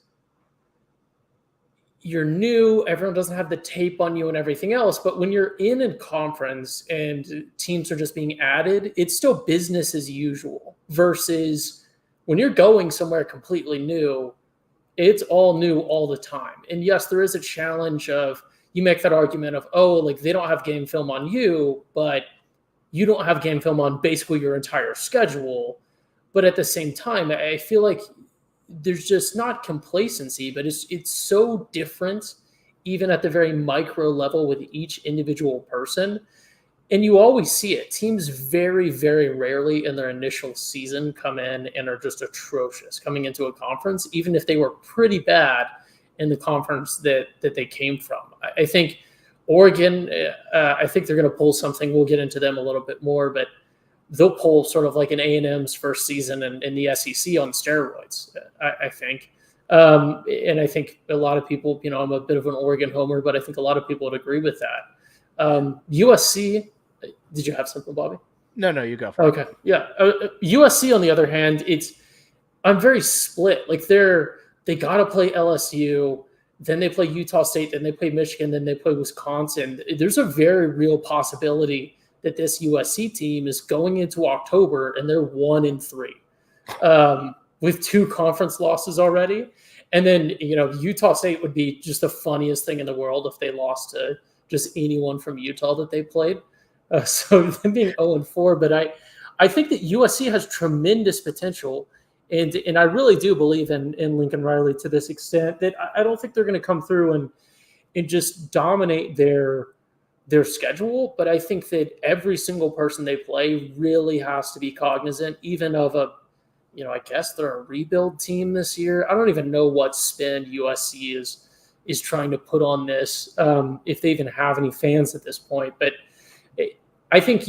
you're new, everyone doesn't have the tape on you and everything else. But when you're in a conference and teams are just being added, it's still business as usual versus when you're going somewhere completely new, it's all new all the time. And yes, there is a challenge of you make that argument of, oh, like they don't have game film on you, but you don't have game film on basically your entire schedule. But at the same time, I feel like there's just not complacency, but it's so different, even at the very micro level with each individual person. And you always see it. Teams very, very rarely in their initial season come in and are just atrocious coming into a conference, even if they were pretty bad in the conference that they came from. I think Oregon, I think they're going to pull something. We'll get into them a little bit more, but they'll pull sort of like an A&M's first season in the SEC on steroids, I think. And I think a lot of people, I'm a bit of an Oregon homer, but I think a lot of people would agree with that. USC, did you have something, Bobby? No, you go for it. Okay, yeah. USC, on the other hand, I'm very split. Like they got to play LSU, then they play Utah State, then they play Michigan, then they play Wisconsin. There's a very real possibility that this USC team is going into October and they're 1-3 with 2 conference losses already. And then, Utah State would be just the funniest thing in the world if they lost to just anyone from Utah that they played. So them being 0-4, but I think that USC has tremendous potential. And I really do believe in Lincoln Riley to this extent that I don't think they're going to come through and just dominate their schedule. But I think that every single person they play really has to be cognizant, even of I guess they're a rebuild team this year. I don't even know what spin USC is trying to put on this, if they even have any fans at this point. But I think,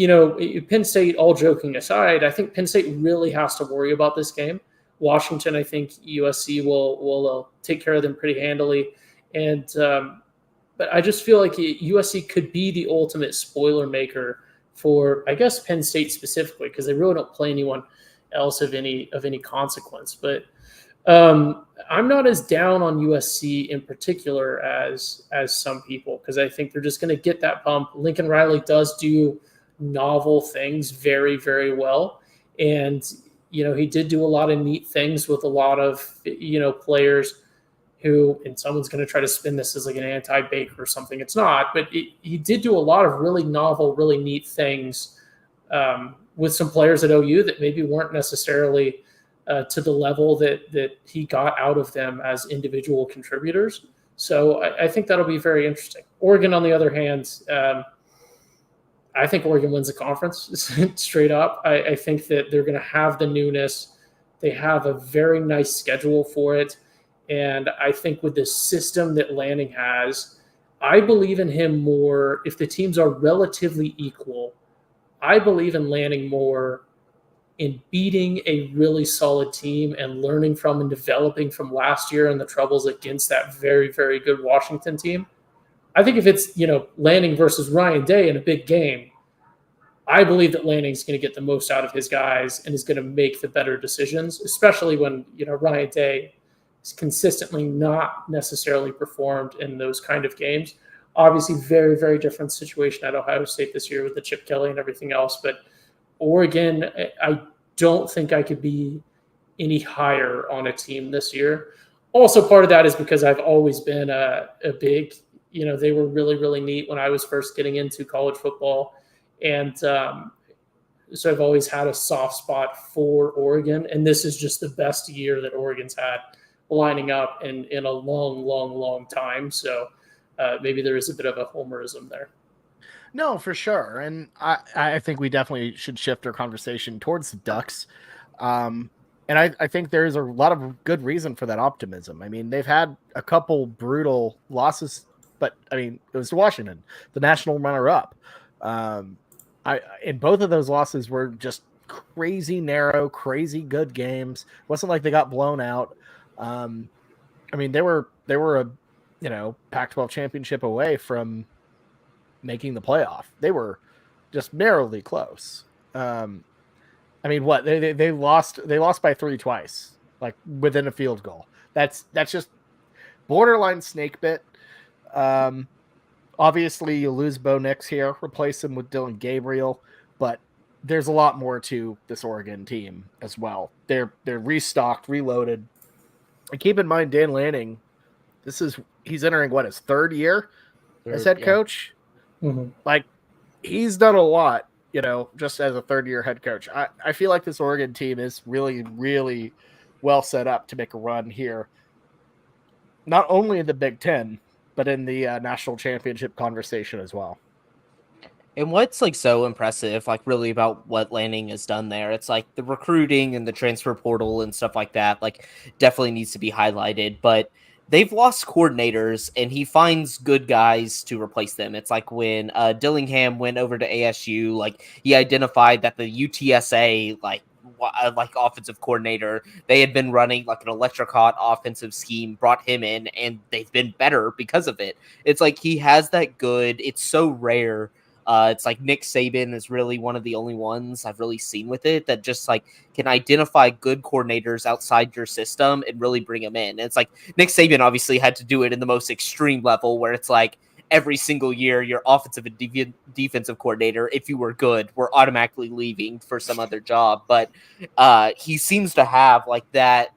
Penn State, all joking aside, I think Penn State really has to worry about this game. Washington, I think USC will take care of them pretty handily. And but I just feel like USC could be the ultimate spoiler maker for, I guess, Penn State specifically, because they really don't play anyone else of any consequence. But I'm not as down on USC in particular as some people, because I think they're just going to get that bump. Lincoln Riley does do novel things very, very well. And, he did do a lot of neat things with a lot of, players who, and someone's going to try to spin this as like an anti-Baker or something. It's not, but he did do a lot of really novel, really neat things with some players at OU that maybe weren't necessarily to the level that he got out of them as individual contributors. So I think that'll be very interesting. Oregon, on the other hand, I think Oregon wins the conference straight up. I think that they're going to have the newness. They have a very nice schedule for it. And I think with the system that Lanning has, I believe in him more. If the teams are relatively equal, I believe in Lanning more in beating a really solid team and learning from and developing from last year and the troubles against that very, very good Washington team. I think if it's, Lanning versus Ryan Day in a big game, I believe that Lanning's going to get the most out of his guys and is going to make the better decisions, especially when, Ryan Day has consistently not necessarily performed in those kind of games. Obviously, very, very different situation at Ohio State this year with the Chip Kelly and everything else. But Oregon, I don't think I could be any higher on a team this year. Also, part of that is because I've always been a big, they were really, really neat when I was first getting into college football. And so I've always had a soft spot for Oregon. And this is just the best year that Oregon's had lining up in a long, long, long time. So maybe there is a bit of a homerism there. No, for sure. And I think we definitely should shift our conversation towards the Ducks. And I think there's a lot of good reason for that optimism. I mean, they've had a couple brutal losses, but I mean, it was to Washington, the national runner-up. And both of those losses were just crazy narrow, crazy good games. It wasn't like they got blown out. I mean, they were a Pac-12 championship away from making the playoff. They were just narrowly close. I mean, what they lost by 3 twice, like within a field goal. That's just borderline snake bit. Obviously, you lose Bo Nix here, replace him with Dylan Gabriel, but there's a lot more to this Oregon team as well. They're restocked, reloaded. And keep in mind, Dan Lanning, he's entering his 3rd year as head coach. Mm-hmm. Like, he's done a lot, just as a 3rd-year head coach. I feel like this Oregon team is really, really well set up to make a run here, not only in the Big Ten, but in the national championship conversation as well. And what's like so impressive, like really about what Lanning has done there, it's like the recruiting and the transfer portal and stuff like that, like definitely needs to be highlighted. But they've lost coordinators and he finds good guys to replace them. It's like when Dillingham went over to ASU, like he identified that the UTSA, like offensive coordinator, they had been running like an electric hot offensive scheme, brought him in, and they've been better because of it. It's like he has that good, it's so rare. It's like Nick Saban is really one of the only ones I've really seen with it that just like can identify good coordinators outside your system and really bring them in. And it's like Nick Saban obviously had to do it in the most extreme level where it's like every single year your offensive and defensive coordinator, if you were good, were automatically leaving for some other job. But he seems to have like that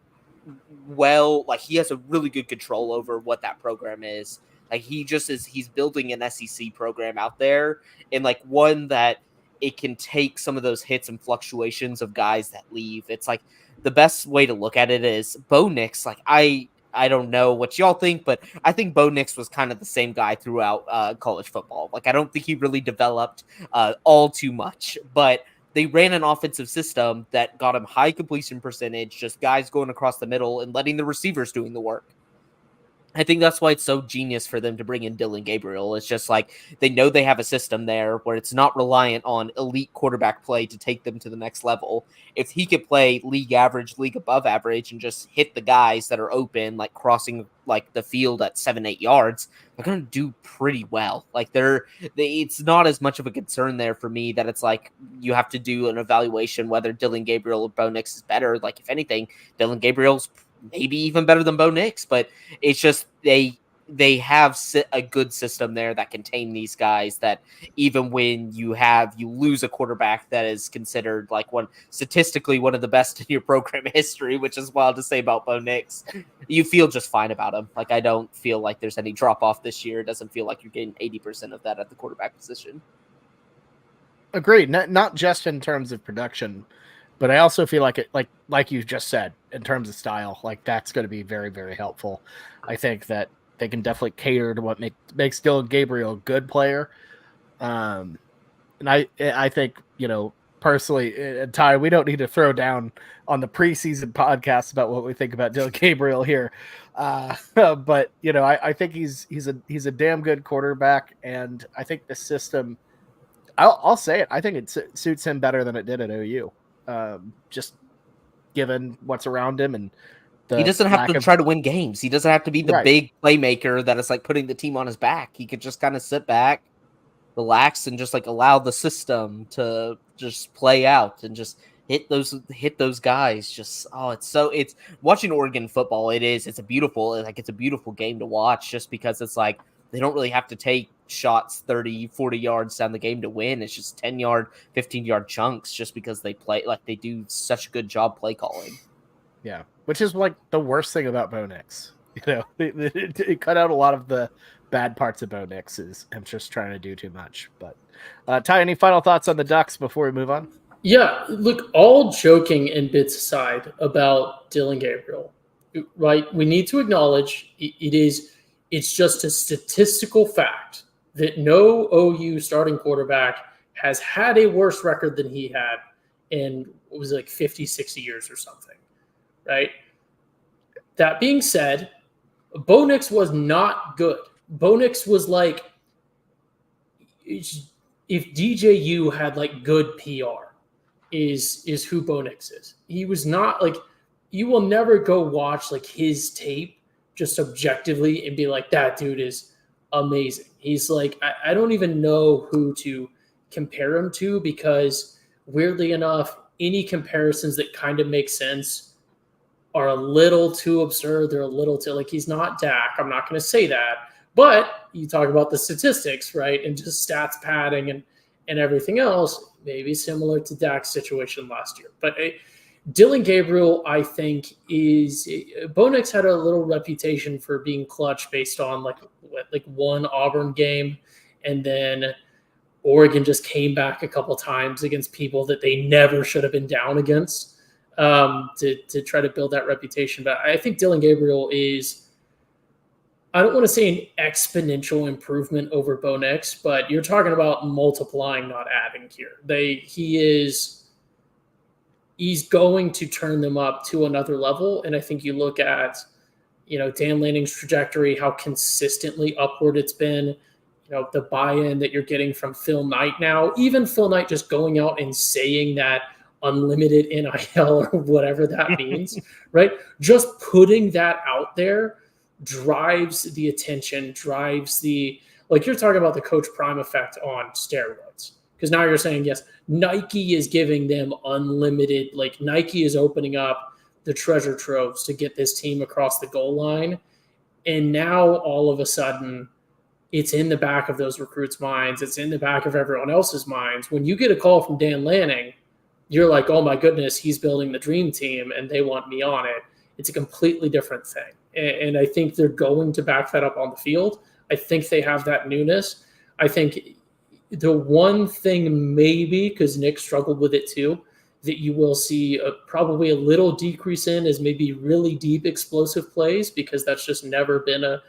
like he has a really good control over what that program is. Like he's building an SEC program out there, and like one that it can take some of those hits and fluctuations of guys that leave. It's like the best way to look at it is Bo Nix. Like I don't know what y'all think, but I think Bo Nix was kind of the same guy throughout college football. Like I don't think he really developed all too much, but they ran an offensive system that got him high completion percentage, just guys going across the middle and letting the receivers doing the work. I think that's why it's so genius for them to bring in Dylan Gabriel. It's just like they know they have a system there where it's not reliant on elite quarterback play to take them to the next level. If he could play league average, league above average, and just hit the guys that are open, like crossing like the field at 7-8 yards, they're going to do pretty well. Like it's not as much of a concern there for me that it's like you have to do an evaluation whether Dylan Gabriel or Bo Nix is better. Like if anything, Dylan Gabriel's maybe even better than Bo Nix, but it's just they have a good system there that can tame these guys that even when you lose a quarterback that is considered like statistically one of the best in your program history, which is wild to say about Bo Nix, you feel just fine about him. Like I don't feel like there's any drop off this year. It doesn't feel like you're getting 80% of that at the quarterback position. Agreed. Not just in terms of production, but I also feel like it, like you just said, in terms of style, like that's going to be very, very helpful. I think that they can definitely cater to what makes Dylan Gabriel a good player. And I think, personally, Ty, we don't need to throw down on the preseason podcast about what we think about Dylan Gabriel here. But I think he's a damn good quarterback, and I think the system, I'll say it, I think it suits him better than it did at OU. Just given what's around him, and he doesn't have to try to win games. He doesn't have to be the big playmaker that is like putting the team on his back. He could just kind of sit back, relax, and just like allow the system to just play out and just hit those guys. Just it's watching Oregon football. It's a beautiful game to watch just because it's like they don't really have to take shots 30, 40 yards down the game to win. It's just 10-yard, 15-yard chunks just because they play like they do such a good job play calling. Yeah, which is like the worst thing about Bo Nix. They cut out a lot of the bad parts of Bo Nix is him just trying to do too much. But Ty, any final thoughts on the Ducks before we move on? Yeah, look, all joking and bits aside about Dylan Gabriel, right? We need to acknowledge it's just a statistical fact that no OU starting quarterback has had a worse record than he had in, what was it, like 50, 60 years or something, right? That being said, Bo Nix was not good. Bo Nix was like, if DJU had like good PR, is who Bo Nix is. He was not like, you will never go watch like his tape just objectively and be like, that dude is amazing. He's like, I don't even know who to compare him to because weirdly enough, any comparisons that kind of make sense are a little too absurd. They're a little too, like, he's not Dak. I'm not going to say that. But you talk about the statistics, right? And just stats padding and everything else, maybe similar to Dak's situation last year. But Dylan Gabriel, I think, Bo Nix had a little reputation for being clutch based on like one Auburn game, and then Oregon just came back a couple times against people that they never should have been down against to try to build that reputation. But I think Dylan Gabriel is, I don't want to say an exponential improvement over Bo Nix, but you're talking about multiplying, not adding here. He's going to turn them up to another level. And I think you look at, Dan Lanning's trajectory, how consistently upward it's been, the buy-in that you're getting from Phil Knight now, even Phil Knight just going out and saying that unlimited NIL or whatever that means, right? Just putting that out there drives the attention, drives like you're talking about the Coach Prime effect on steroids. Because now you're saying, yes, Nike is giving them unlimited, like Nike is opening up the treasure troves to get this team across the goal line. And now all of a sudden it's in the back of those recruits' minds. It's in the back of everyone else's minds. When you get a call from Dan Lanning, you're like, oh my goodness, he's building the dream team and they want me on it. It's a completely different thing. And I think they're going to back that up on the field. I think they have that newness. I think the one thing maybe, because Nick struggled with it too, that you will see probably a little decrease in is maybe really deep explosive plays, because that's just never been a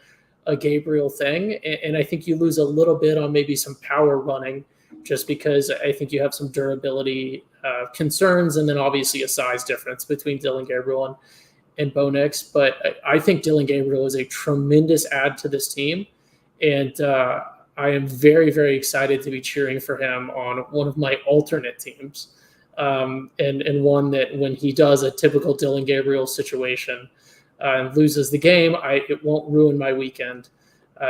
Gabriel thing. And I think you lose a little bit on maybe some power running, just because I think you have some durability concerns, and then obviously a size difference between Dylan Gabriel and Bo Nix. But I think Dylan Gabriel is a tremendous add to this team. And I am very, very excited to be cheering for him on one of my alternate teams. And one that when he does a typical Dylan Gabriel situation and loses the game, it won't ruin my weekend.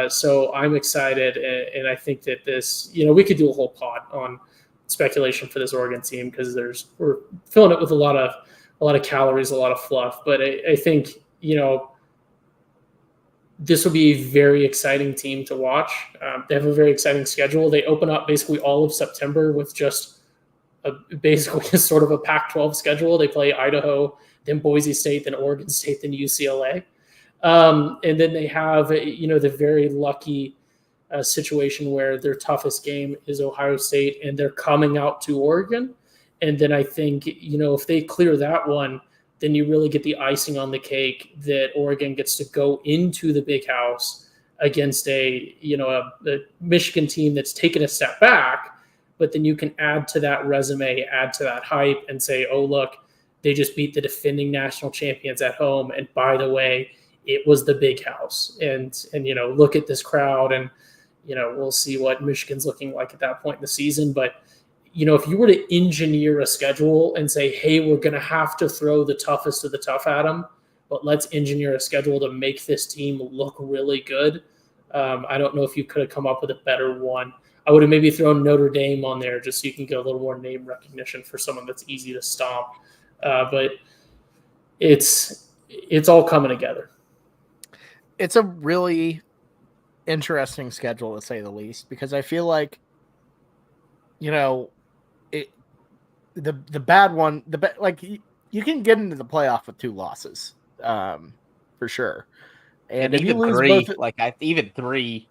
So I'm excited. And I think that this, we could do a whole pod on speculation for this Oregon team, because we're filling it with a lot of calories, a lot of fluff. But I think, this will be a very exciting team to watch. They have a very exciting schedule. They open up basically all of September with just basically sort of a Pac-12 schedule. They play Idaho, then Boise State, then Oregon State, then UCLA. And then they have, the very lucky situation where their toughest game is Ohio State, and they're coming out to Oregon. And then I think, if they clear that one, then you really get the icing on the cake that Oregon gets to go into the Big House against a Michigan team that's taken a step back, but then you can add to that resume, add to that hype, and say, oh, look, they just beat the defending national champions at home. And by the way, it was the Big House. And look at this crowd, and, we'll see what Michigan's looking like at that point in the season. But if you were to engineer a schedule and say, hey, we're going to have to throw the toughest of the tough at them, but let's engineer a schedule to make this team look really good. I don't know if you could have come up with a better one. I would have maybe thrown Notre Dame on there just so you can get a little more name recognition for someone that's easy to stomp. But it's all coming together. It's a really interesting schedule, to say the least, because I feel like, the bad one, you can get into the playoff with 2 losses, for sure. And if you lose 3, both, even 3,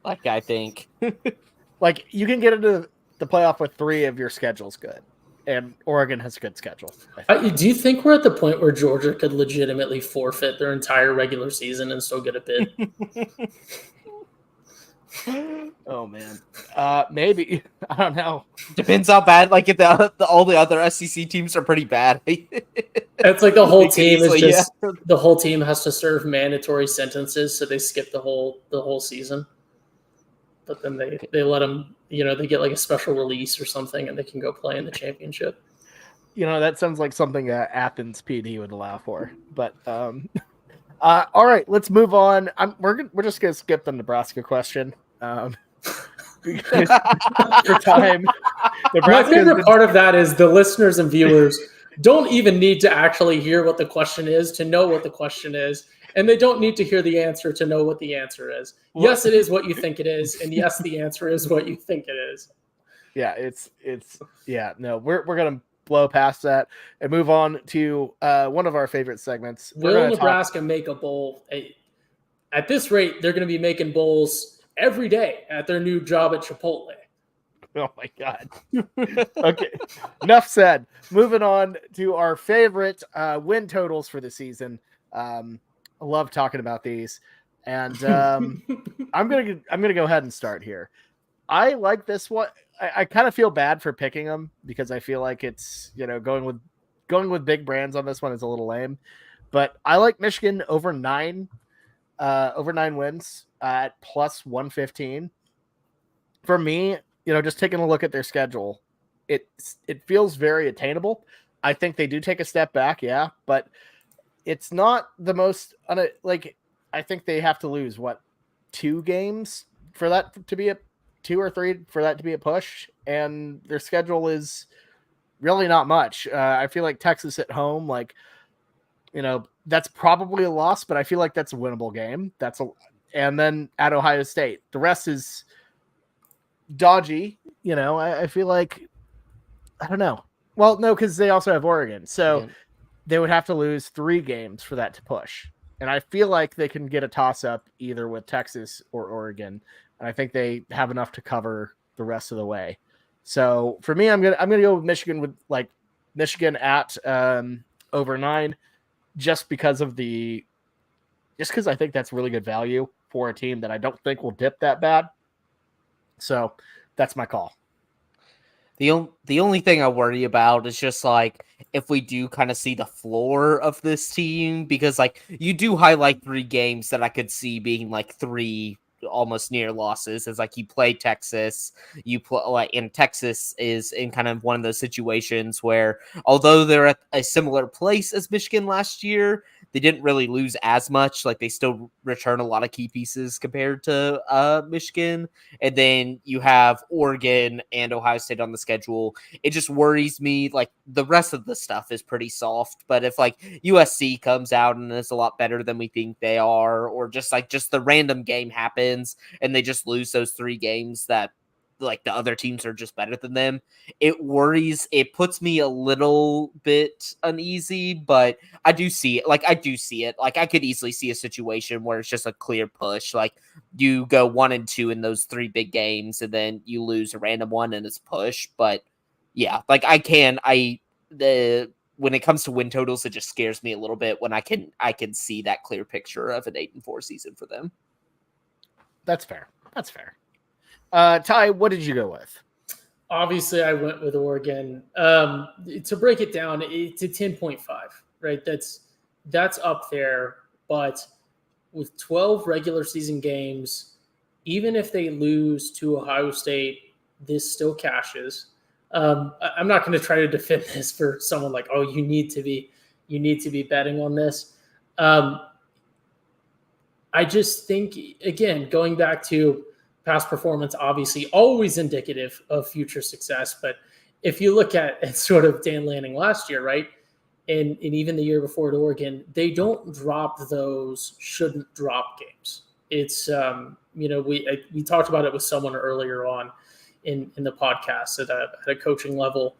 I think, you can get into the playoff with 3 of your schedule's good, and Oregon has a good schedule. Do you think we're at the point where Georgia could legitimately forfeit their entire regular season and still get a bid? Oh man, maybe. I don't know. Depends how bad. All the other SEC teams are pretty bad. It's like the whole team is just the whole team has to serve mandatory sentences, so they skip the whole season. But then they let them, they get like a special release or something, and they can go play in the championship. That sounds like something Athens PD would allow for. But all right, let's move on. We're just gonna skip the Nebraska question. Because for time. My favorite part of that is the listeners and viewers don't even need to actually hear what the question is to know what the question is. And they don't need to hear the answer to know what the answer is. Yes, it is what you think it is. And yes, the answer is what you think it is. Yeah, we're going to blow past that and move on to one of our favorite segments. Will Nebraska make a bowl? At this rate, they're going to be making bowls every day at their new job at Chipotle. Oh my God. Okay. Enough said. Moving on to our favorite win totals for the season. I love talking about these. And I'm gonna go ahead and start here. I like this one. I kind of feel bad for picking them because I feel like it's, going with big brands on this one is a little lame. But I like Michigan over 9 wins at plus 115. For me, just taking a look at their schedule, it feels very attainable. I think they do take a step back, yeah, but it's not the most I think they have to lose 2 games for that to be a 2 or 3 for that to be a push, and their schedule is really not much. I feel like Texas at home, that's probably a loss, but I feel like that's a winnable game. And then at Ohio State, the rest is dodgy. I feel like, I don't know. Well, no, because they also have Oregon. So they would have to lose 3 games for that to push. And I feel like they can get a toss-up either with Texas or Oregon. And I think they have enough to cover the rest of the way. So for me, I'm gonna go with Michigan Michigan at over 9, just because I think that's really good value for a team that I don't think will dip that bad. So that's my call. The only thing I worry about is just if we do kind of see the floor of this team, because you do highlight 3 games that I could see being 3 almost near losses. Is you play Texas, and Texas is in kind of one of those situations where, although they're at a similar place as Michigan last year, they didn't really lose as much. They still return a lot of key pieces compared to Michigan. And then you have Oregon and Ohio State on the schedule. It just worries me. The rest of the stuff is pretty soft, but if USC comes out and is a lot better than we think they are, or just the random game happens and they just lose those 3 games that the other teams are just better than them, it worries. It puts me a little bit uneasy, but I do see it. I could easily see a situation where it's just a clear push. You go 1-2 in those 3 big games, and then you lose a random one and it's push. But yeah, when it comes to win totals, it just scares me a little bit when I can see that clear picture of an 8-4 season for them. That's fair. Ty, what did you go with? Obviously, I went with Oregon. To break it down, it's a 10.5, right? That's up there. But with 12 regular season games, even if they lose to Ohio State, this still cashes. I'm not going to try to defend this for someone you need to be betting on this. I just think, again, going back to past performance, obviously always indicative of future success. But if you look at sort of Dan Lanning last year, right, and even the year before at Oregon, they don't drop those shouldn't drop games. It's we talked about it with someone earlier on in the podcast at a coaching level.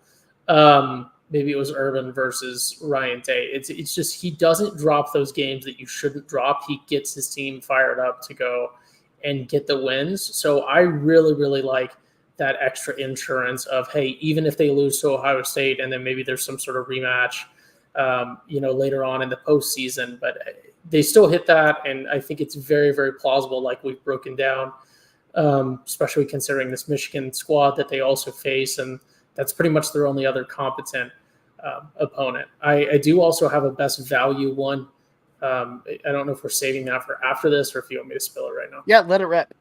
Maybe it was Urban versus Ryan Day. It's just he doesn't drop those games that you shouldn't drop. He gets his team fired up to go and get the wins. So I really, really like that extra insurance of, hey, even if they lose to Ohio State and then maybe there's some sort of rematch, later on in the postseason, but they still hit that. And I think it's very, very plausible, like we've broken down, especially considering this Michigan squad that they also face. And that's pretty much their only other competent opponent. I do also have a best value one. I don't know if we're saving that for after this or if you want me to spill it right now. Yeah, let it rip.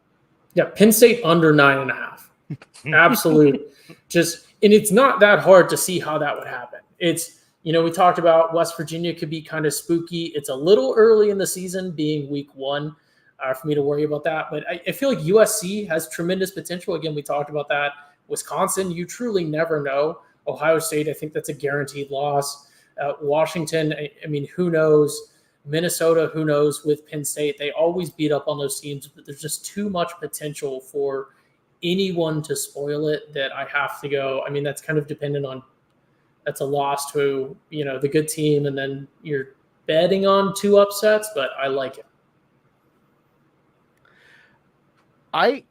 Yeah, Penn State under 9.5. Absolute. And it's not that hard to see how that would happen. It's, we talked about West Virginia could be kind of spooky. It's a little early in the season, being week 1, for me to worry about that. But I feel like USC has tremendous potential. Again, we talked about that Wisconsin, you truly never know. Ohio State, I think that's a guaranteed loss. Washington, I mean, who knows? Minnesota, who knows with Penn State? They always beat up on those teams, but there's just too much potential for anyone to spoil it that I have to go. I mean, that's kind of dependent on that's a loss to, the good team, and then you're betting on 2 upsets, but I like it. I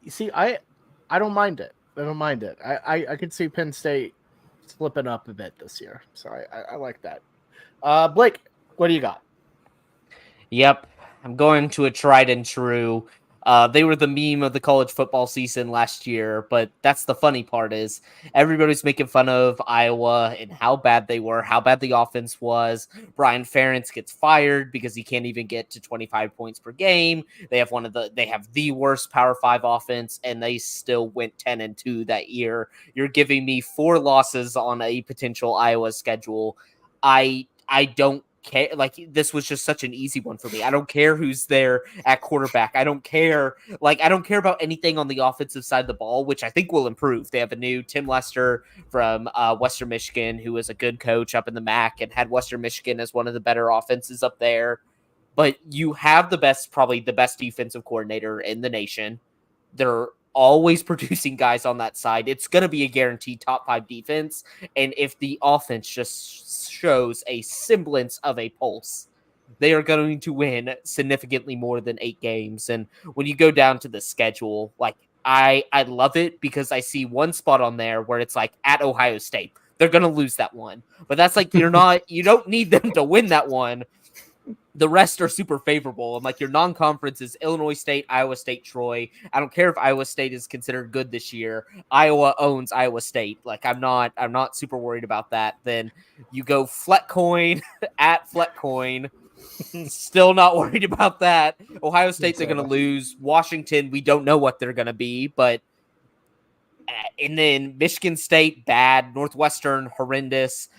don't mind it. I could see Penn State slipping up a bit this year. So I like that. Blake, what do you got? Yep, I'm going to a tried and true. They were the meme of the college football season last year, but that's the funny part is everybody's making fun of Iowa and how bad they were, how bad the offense was. Brian Ferentz gets fired because he can't even get to 25 points per game. They have the worst Power 5 offense, and they still went 10-2 that year. You're giving me 4 losses on a potential Iowa schedule. I don't care. Like, this was just such an easy one for me. I don't care who's there at quarterback. I don't care about anything on the offensive side of the ball, which I think will improve. They have a new Tim Lester from Western Michigan, who is a good coach up in the MAC and had Western Michigan as one of the better offenses up there. But you have probably the best defensive coordinator in the nation. They're always producing guys on that side. It's going to be a guaranteed top 5 defense. And if the offense just shows a semblance of a pulse, they are going to win significantly more than 8 games. And when you go down to the schedule, like I love it because I see one spot on there where it's like at Ohio State. They're going to lose that one. But that's like, you don't need them to win that one. The rest are super favorable. And like your non-conference is Illinois State, Iowa State, Troy. I don't care if Iowa State is considered good this year. Iowa owns Iowa State. Like I'm not super worried about that. Then you go Fletcoin at Fletcoin. Still not worried about that. Ohio State, they're going to lose. Washington, we don't know what they're going to be, but and then Michigan State, bad. Northwestern, horrendous.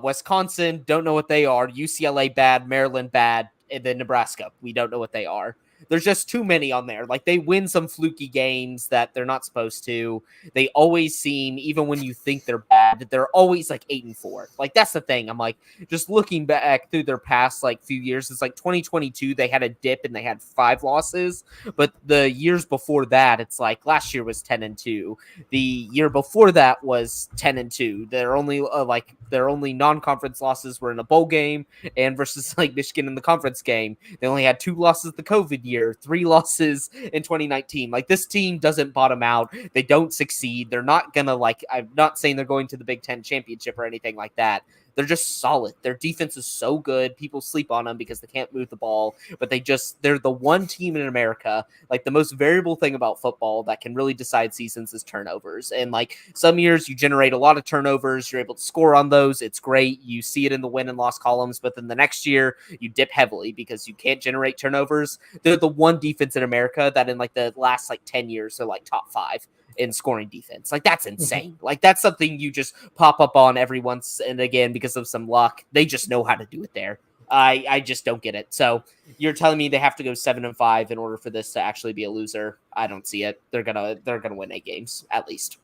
Wisconsin, don't know what they are. UCLA, bad. Maryland, bad. And then Nebraska, we don't know what they are. There's just too many on there. Like, they win some fluky games that they're not supposed to. They always seem, even when you think they're bad, they're always like 8-4. Like, that's the thing. I'm like, just looking back through their past like few years, it's like 2022, they had a dip and they had 5 losses. But the years before that, it's like last year was 10-2. The year before that was 10-2. Their only non-conference losses were in a bowl game and versus like Michigan in the conference game. They only had 2 losses the COVID year, 3 losses in 2019. Like, this team doesn't bottom out. They don't succeed. They're not gonna, like, I'm not saying they're going to the Big Ten championship or anything like that. They're just solid. Their defense is so good. People sleep on them because they can't move the ball, but they're the one team in America. Like, the most variable thing about football that can really decide seasons is turnovers. And like, some years you generate a lot of turnovers. You're able to score on those. It's great. You see it in the win and loss columns, but then the next year you dip heavily because you can't generate turnovers. They're the one defense in America that in like the last like 10 years are like top 5 in scoring defense. Like, that's insane. Like, that's something you just pop up on every once and again because of some luck. They just know how to do it there. I just don't get it. So you're telling me they have to go 7-5 in order for this to actually be a loser? I don't see it. They're gonna win 8 games at least.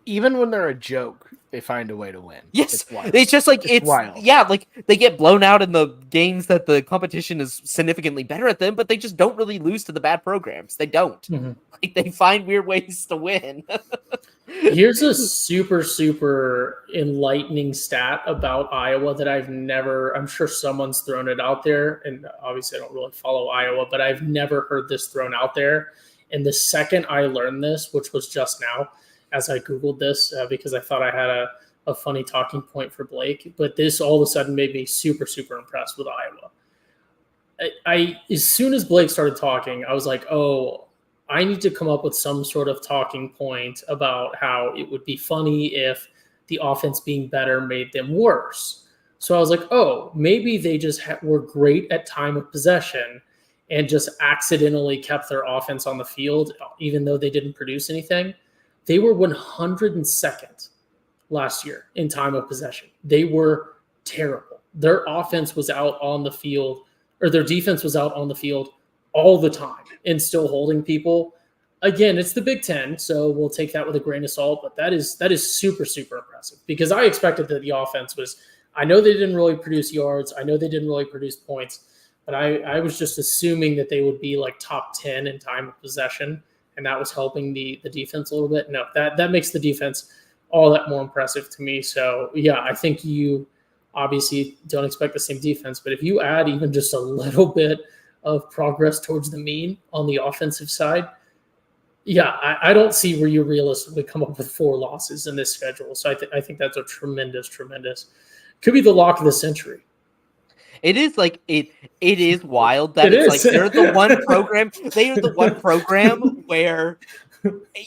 Even when they're a joke, they find a way to win. Yes, it's just like it's wild. Yeah, like they get blown out in the games that the competition is significantly better at them, but they just don't really lose to the bad programs. They don't. Mm-hmm. Like, they find weird ways to win. Here's a super, super enlightening stat about Iowa that I'm sure someone's thrown it out there, and obviously I don't really follow Iowa, but I've never heard this thrown out there. And the second I learned this, which was just now, as I Googled this, because I thought I had a funny talking point for Blake, but this all of a sudden made me super, super impressed with Iowa. I as soon as Blake started talking, I was like, oh, I need to come up with some sort of talking point about how it would be funny if the offense being better made them worse. So I was like, oh, maybe they just were great at time of possession and just accidentally kept their offense on the field, even though they didn't produce anything. They were 102nd last year in time of possession. They were terrible. Their offense was out on the field, or their defense was out on the field all the time and still holding people. again, it's the Big Ten, so we'll take that with a grain of salt. But that is super, super impressive because I expected that the offense was. I know they didn't really produce yards. I know they didn't really produce points, but I was just assuming that they would be like top 10 in time of possession, and that was helping the defense a little bit. No, that makes the defense all that more impressive to me. So yeah, I think you obviously don't expect the same defense, but if you add even just a little bit of progress towards the mean on the offensive side, yeah, I don't see where you realistically come up with 4 losses in this schedule. So I think that's a tremendous could be the lock of the century. It is like it is wild that It it's is. like they are the one program where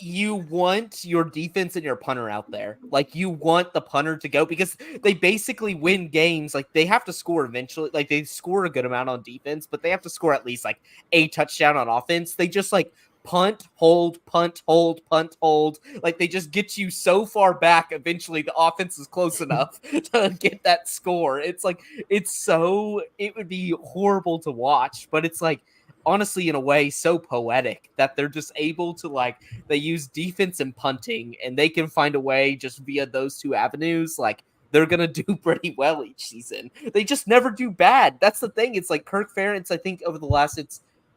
you want your defense and your punter out there. Like you want the punter to go because they basically win games. Like they have to score eventually. Like they score a good amount on defense, but they have to score at least like a touchdown on offense. They just like punt, hold, punt, hold, punt, hold. Like they just get you so far back. Eventually the offense is close enough to get that score. It's like, it would be horrible to watch, but it's like, honestly, in a way, so poetic that they're just able to like, they use defense and punting and they can find a way just via those 2 avenues. Like they're going to do pretty well each season. They just never do bad. That's the thing. It's like Kirk Ferentz, I think over the last,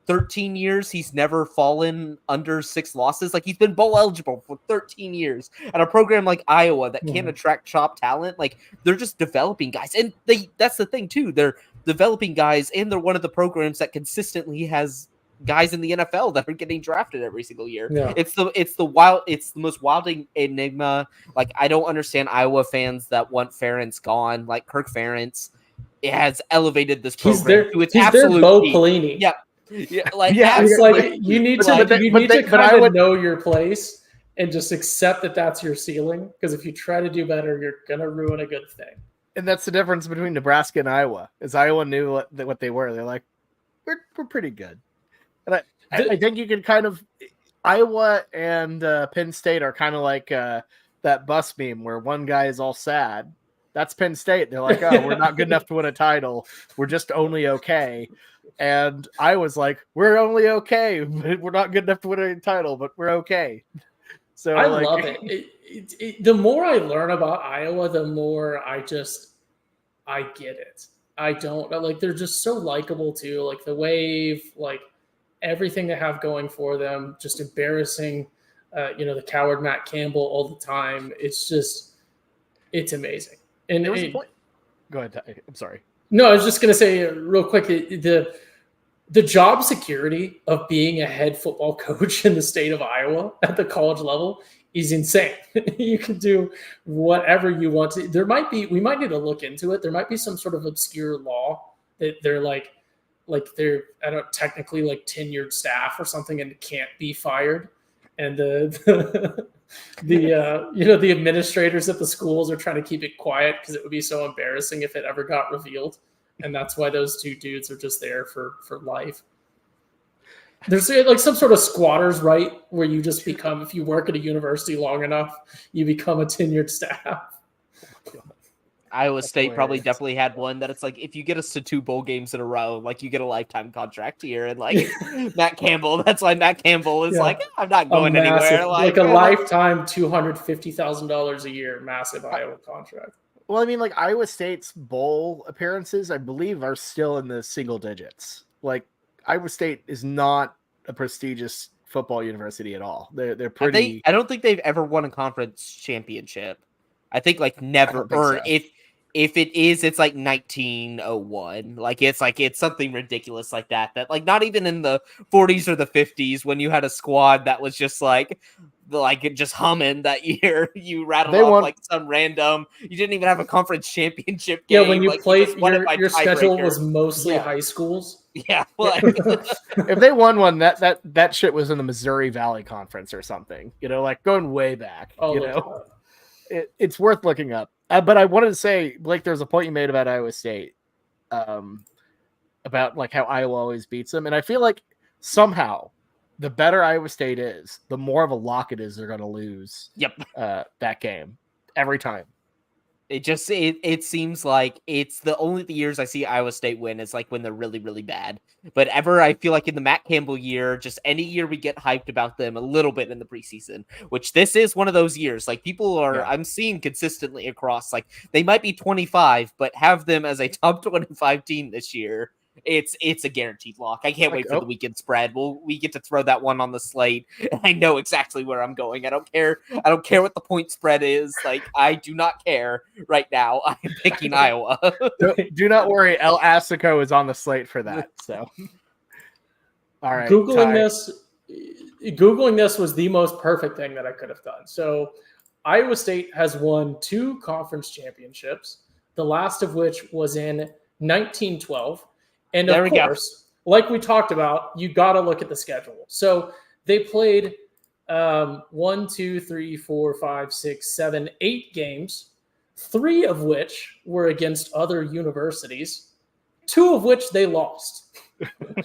13 years, he's never fallen under 6 losses. Like he's been bowl eligible for 13 years. And a program like Iowa that can't attract top talent, like they're just developing guys. And that's the thing too. They're developing guys and they're one of the programs that consistently has guys in the NFL that are getting drafted every single year. Yeah. It's the most wilding enigma. Like I don't understand Iowa fans that want Ferentz gone. Like Kirk Ferentz has elevated this program to its absolute Bo peak. Pelini. Yeah. Yeah, like Yeah, It's like you need to kind of know your place and just accept that that's your ceiling. Because if you try to do better, you're gonna ruin a good thing. And that's the difference between Nebraska and Iowa. Is Iowa knew what they were. They're like, we're pretty good. And I think you can kind of Iowa and Penn State are kind of like that bus meme where one guy is all sad. That's Penn State. They're like, oh, we're not good enough to win a title. We're just only okay. And I was like, we're only okay. We're not good enough to win a title, but we're okay. So I love it. The more I learn about Iowa, the more I get it. I don't like they're just so likable too. Like the wave, like everything they have going for them, just embarrassing. The coward Matt Campbell all the time. It's amazing. And there was a point. Go ahead. I'm sorry. No, I was just gonna say real quick the job security of being a head football coach in the state of Iowa at the college level is insane. You can do whatever you want to. We might need to look into it. There might be some sort of obscure law that they're they're technically like tenured staff or something and can't be fired. And the administrators at the schools are trying to keep it quiet because it would be so embarrassing if it ever got revealed. And that's why those 2 dudes are just there for life. There's like some sort of squatters right where you just become, if you work at a university long enough, you become a tenured staff. Iowa State hilarious. definitely had one that it's like, if you get us to 2 bowl games in a row, like you get a lifetime contract here. And like Matt Campbell, that's why Matt Campbell is like, I'm not going anywhere. Like a lifetime $250,000 a year, massive Iowa contract. Well, I mean, like Iowa State's bowl appearances, I believe, are still in the single digits. Like Iowa State is not a prestigious football university at all. They're pretty. I don't think they've ever won a conference championship. I think like never, or so. If it is, it's like 1901. Like it's something ridiculous like that. That like not even in the 40s or the 50s when you had a squad that was just like just humming that year. You rattled off like some random. You didn't even have a conference championship game. Yeah, when you like, played, you your schedule was mostly high schools. Yeah, like, if they won one, that shit was in the Missouri Valley Conference or something. Like going way back. Oh, it's worth looking up. But I wanted to say, Blake, there's a point you made about Iowa State, about like how Iowa always beats them, and I feel like somehow the better Iowa State is, the more of a lock it is they're going to lose. Yep, that game every time. It seems like it's the only years I see Iowa State win is like when they're really, really bad. But ever, I feel like in the Matt Campbell year, just any year we get hyped about them a little bit in the preseason, which this is one of those years. Like people are, I'm seeing consistently across, like they might be 25, but have them as a top 25 team this year. It's a guaranteed lock. I can't wait for the weekend spread. We get to throw that one on the slate. I know exactly where I'm going. I don't care what the point spread is. Like I do not care right now. I am picking Iowa. Do not worry. El Asico is on the slate for that. So, all right. Googling this was the most perfect thing that I could have done. So, Iowa State has won 2 conference championships. The last of which was in 1912. And of course, like we talked about, you got to look at the schedule. So they played 1, 2, 3, 4, 5, 6, 7, 8 games, 3 of which were against other universities, 2 of which they lost.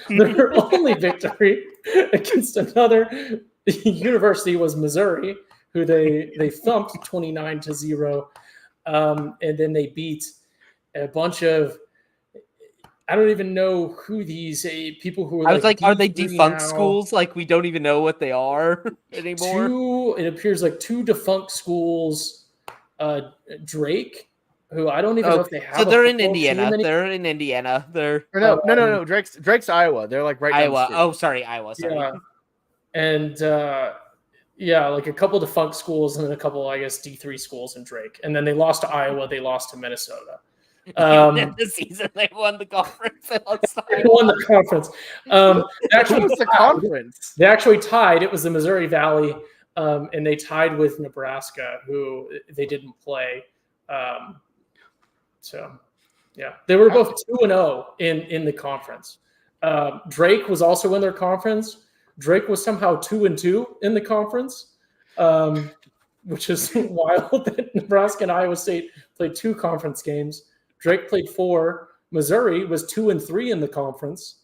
Their only victory against another university was Missouri, who they thumped 29-0. And then they beat a bunch of, I don't even know who these people who are. I was like, are they defunct schools? Like we don't even know what they are anymore. It appears like 2 defunct schools. Drake, who I don't even know if they have. So they're in Indiana. They're in Indiana. No. Drake's Iowa. They're like right Iowa. Oh, sorry, Iowa. Sorry. Yeah. And like a couple defunct schools and then a couple, I guess, D3 schools in Drake. And then they lost to Iowa. They lost to Minnesota. The season they won the conference. They won the conference. They actually tied. It was the Missouri Valley, and they tied with Nebraska, who they didn't play. They were both 2-0 in the conference. Drake was also in their conference. Drake was somehow 2-2 in the conference, which is wild that Nebraska and Iowa State played 2 conference games. Drake played 4. Missouri was 2-3 in the conference.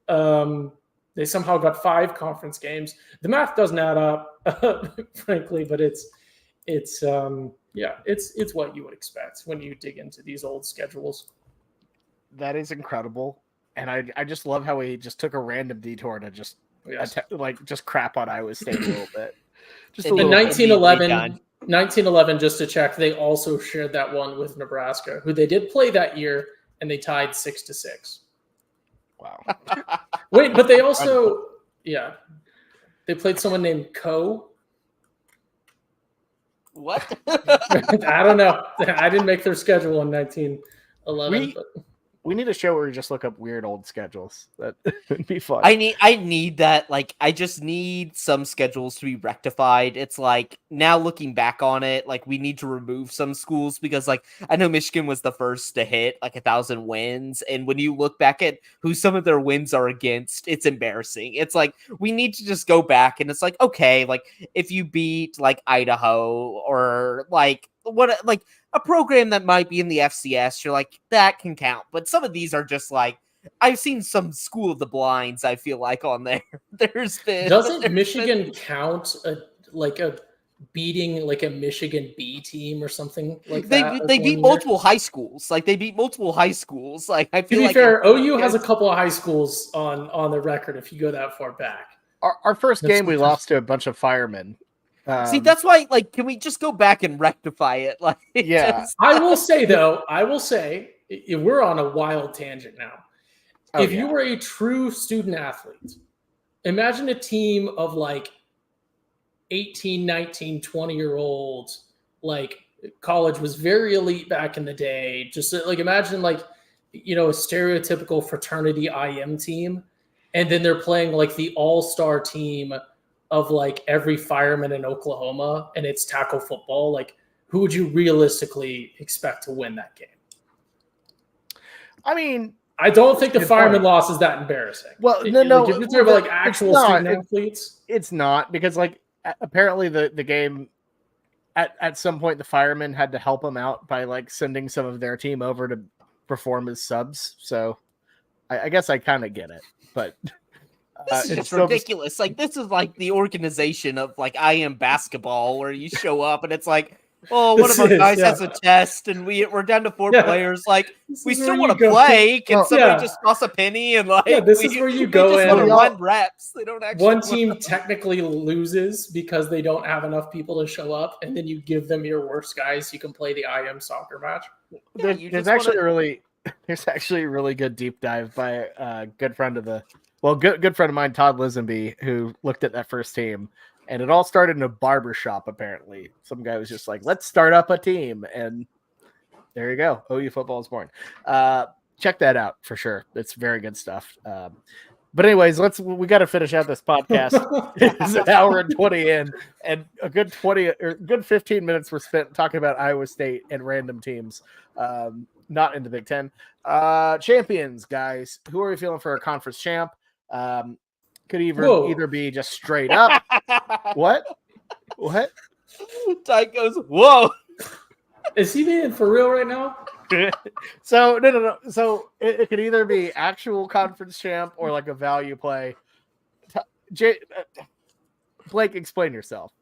They somehow got 5 conference games. The math doesn't add up, frankly, but it's what you would expect when you dig into these old schedules. That is incredible, and I just love how we just took a random detour to just just crap on Iowa State a little bit. Just in 1911, just to check, they also shared that one with Nebraska, who they did play that year, and they tied 6-6. Wow. Wait, but they also, they played someone named Co. What? I don't know. I didn't make their schedule in 1911. We need a show where we just look up weird old schedules. That would be fun. I need that. Like, I just need some schedules to be rectified. It's like, now looking back on it, like, we need to remove some schools because, like, I know Michigan was the first to hit like 1,000 wins. And when you look back at who some of their wins are against, it's embarrassing. It's like, we need to just go back and it's like, okay, like, if you beat like Idaho or like a program that might be in the FCS, you're like, that can count. But some of these are just like, I've seen some School of the Blinds, I feel like, on there. Doesn't Michigan count beating like a Michigan B team or something like that? They beat multiple high schools. Like, they beat multiple high schools. Like, I feel like... To be fair, OU has a couple of high schools on the record if you go that far back. Our first game, we lost to a bunch of firemen. See, that's why, like, can we just go back and rectify it? Like, I will say, we're on a wild tangent now. If you were a true student athlete, imagine a team of like 18, 19, 20-year-olds, like college was very elite back in the day. Just like, imagine like, a stereotypical fraternity IM team. And then they're playing like the all-star team of like every fireman in Oklahoma, and it's tackle football. Like, who would you realistically expect to win that game? I mean, I don't think the fireman loss is that embarrassing. Well, no. If you're talking about like actual student athletes, it's not, because like apparently the game at some point the firemen had to help them out by like sending some of their team over to perform as subs. So I guess I kind of get it, but. This is just ridiculous. Like, this is like the organization of like I Am Basketball, where you show up and it's like, oh, one This of our is, guys yeah. has a test, and we're down to 4 Yeah. players. Like, This we is still where want you to go. play. Can Well, somebody yeah. just toss a penny and like? Yeah, this is where you they go just in want to and- run reps. They don't actually. One team technically loses because they don't have enough people to show up, and then you give them your worst guys. You can play the IM soccer match. Yeah, you there's just actually wanna- there's actually a really good deep dive by a good friend of good friend of mine, Todd Lisenby, who looked at that first team, and it all started in a barber shop. Apparently, some guy was just like, "Let's start up a team," and there you go. OU football is born. Check that out for sure. It's very good stuff. But anyways, we got to finish out this podcast. It's an hour and 20 in, and a good 20 or good 15 minutes were spent talking about Iowa State and random teams, not in the Big Ten. Champions, guys. Who are we feeling for a conference champ? Could either be just straight up. What? Tyke goes, whoa. Is he being for real right now? So no. So it could either be actual conference champ or like a value play. Blake, explain yourself.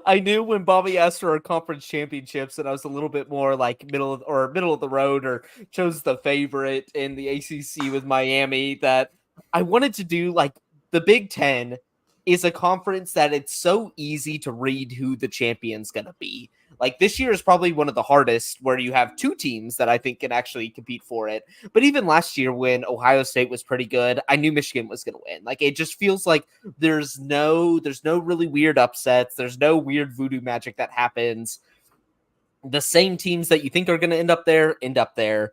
I knew when Bobby asked for our conference championships that I was a little bit more like middle of the road, or chose the favorite in the ACC with Miami, that I wanted to do like the Big Ten is a conference that it's so easy to read who the champion's going to be. Like this year is probably one of the hardest, where you have two teams that I think can actually compete for it. But even last year when Ohio State was pretty good, I knew Michigan was going to win. Like it just feels like there's no really weird upsets. There's no weird voodoo magic that happens. The same teams that you think are going to end up there.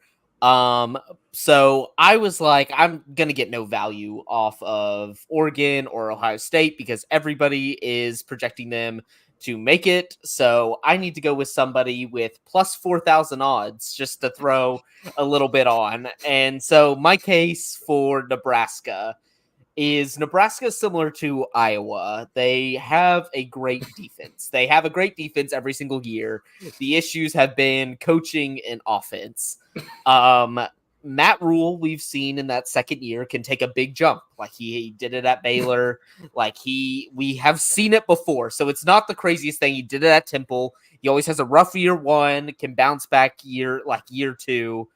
So I was like, I'm going to get no value off of Oregon or Ohio State because everybody is projecting them to make it. So I need to go with somebody with plus 4,000 odds just to throw a little bit on. And so my case for Nebraska is Nebraska similar to Iowa. They have a great defense. They have a great defense every single year. The issues have been coaching and offense. Matt Rule, we've seen in that second year, can take a big jump. Like he did it at Baylor. We have seen it before. So it's not the craziest thing. He did it at Temple. He always has a rough year one, can bounce back year two.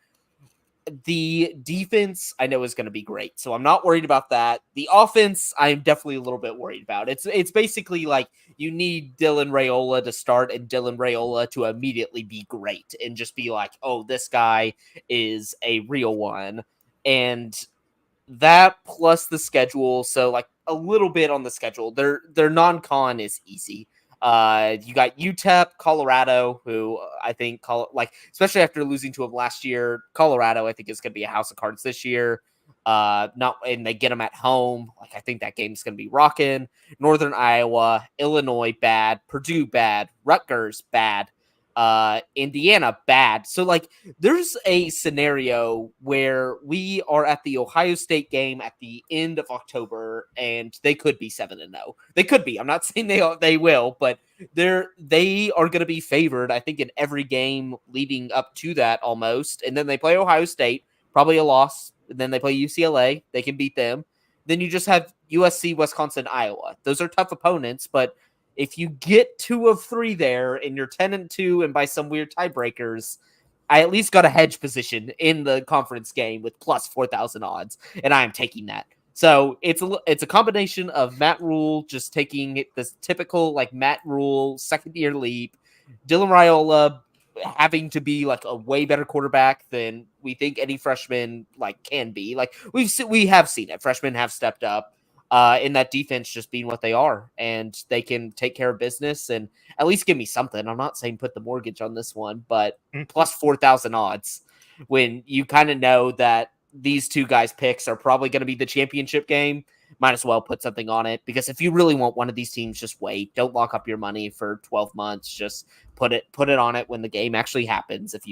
The defense I know is going to be great, so I'm not worried about that. The offense I'm definitely a little bit worried about. It's basically like you need Dylan Raiola to start and Dylan Raiola to immediately be great and just be like, oh, this guy is a real one. And that plus the schedule, so like a little bit on the schedule. Their non-con is easy. You got UTEP, Colorado, who I think especially after losing to them last year, Colorado I think is going to be a house of cards this year. And they get them at home. Like I think that game's going to be rocking. Northern Iowa, Illinois bad, Purdue bad, Rutgers bad, Indiana bad. So like there's a scenario where we are at the Ohio State game at the end of October and they could be 7-0. They could be. I'm not saying they will, but they are going to be favored I think in every game leading up to that almost. And then they play Ohio State, probably a loss. And then they play UCLA, they can beat them. Then you just have USC, Wisconsin, Iowa. Those are tough opponents, but if you get 2 of 3 there and you're 10-2 and by some weird tiebreakers, I at least got a hedge position in the conference game with plus 4,000 odds, and I am taking that. So it's a combination of Matt Rule just taking this typical like Matt Rule second year leap, Dylan Raiola having to be like a way better quarterback than we think any freshman like can be. Like we have seen it. Freshmen have stepped up. In that defense just being what they are, and they can take care of business and at least give me something. I'm not saying put the mortgage on this one, but plus 4,000 odds when you kind of know that these two guys' picks are probably going to be the championship game, might as well put something on it. Because if you really want one of these teams, just wait. Don't lock up your money for 12 months. Just put it on it when the game actually happens. If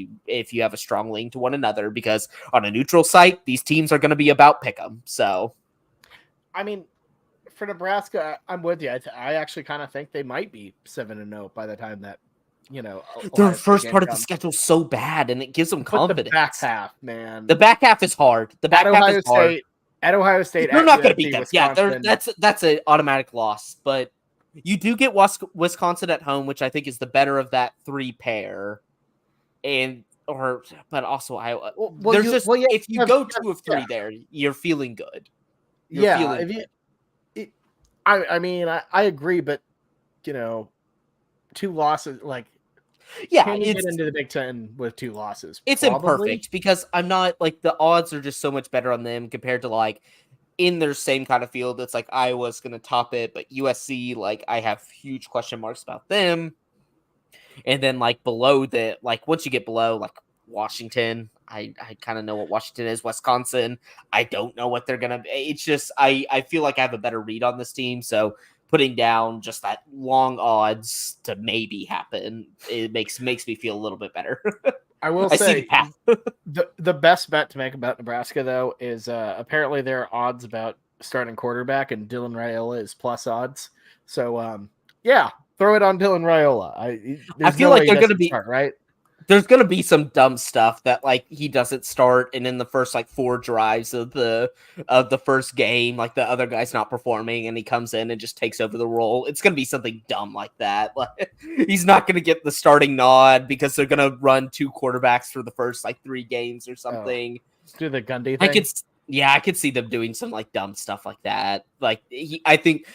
you have a strong lean to one another, because on a neutral site, these teams are going to be about pick 'em. So. I mean, for Nebraska, I'm with you. I actually kind of think they might be 7-0 by the time that, their first part of the schedule is so bad, and it gives them confidence. The back half, man. The back half is hard. The back half is hard. At Ohio State, they're not going to beat them. Yeah, that's an automatic loss. But You do get Wisconsin at home, which I think is the better of that 3 pair, but also Iowa. If you go 2 of 3 there, you're feeling good. I mean, I agree, but 2 losses, like, can you get into the Big Ten with 2 losses? It's Probably. imperfect because I'm not like the odds are just so much better on them compared to like in their same kind of field. It's like Iowa's going to top it, but USC, like I have huge question marks about them. And then like below that, like once you get below like Washington, I kind of know what Washington is. Wisconsin, I don't know what they're gonna be. It's just I feel like I have a better read on this team, so putting down just that long odds to maybe happen, it makes me feel a little bit better. I will say the best bet to make about Nebraska though is apparently there are odds about starting quarterback, and Dylan Raiola is plus odds. So yeah, throw it on Dylan Raiola. I feel like they're going to be start, right. There's going to be some dumb stuff that like he doesn't start, and in the first like 4 drives of the first game, like the other guy's not performing, and he comes in and just takes over the role. It's going to be something dumb like that. Like he's not going to get the starting nod because they're going to run 2 quarterbacks for the first like 3 games or something. Do the Gundy thing. I could see them doing some like dumb stuff like that. Like I think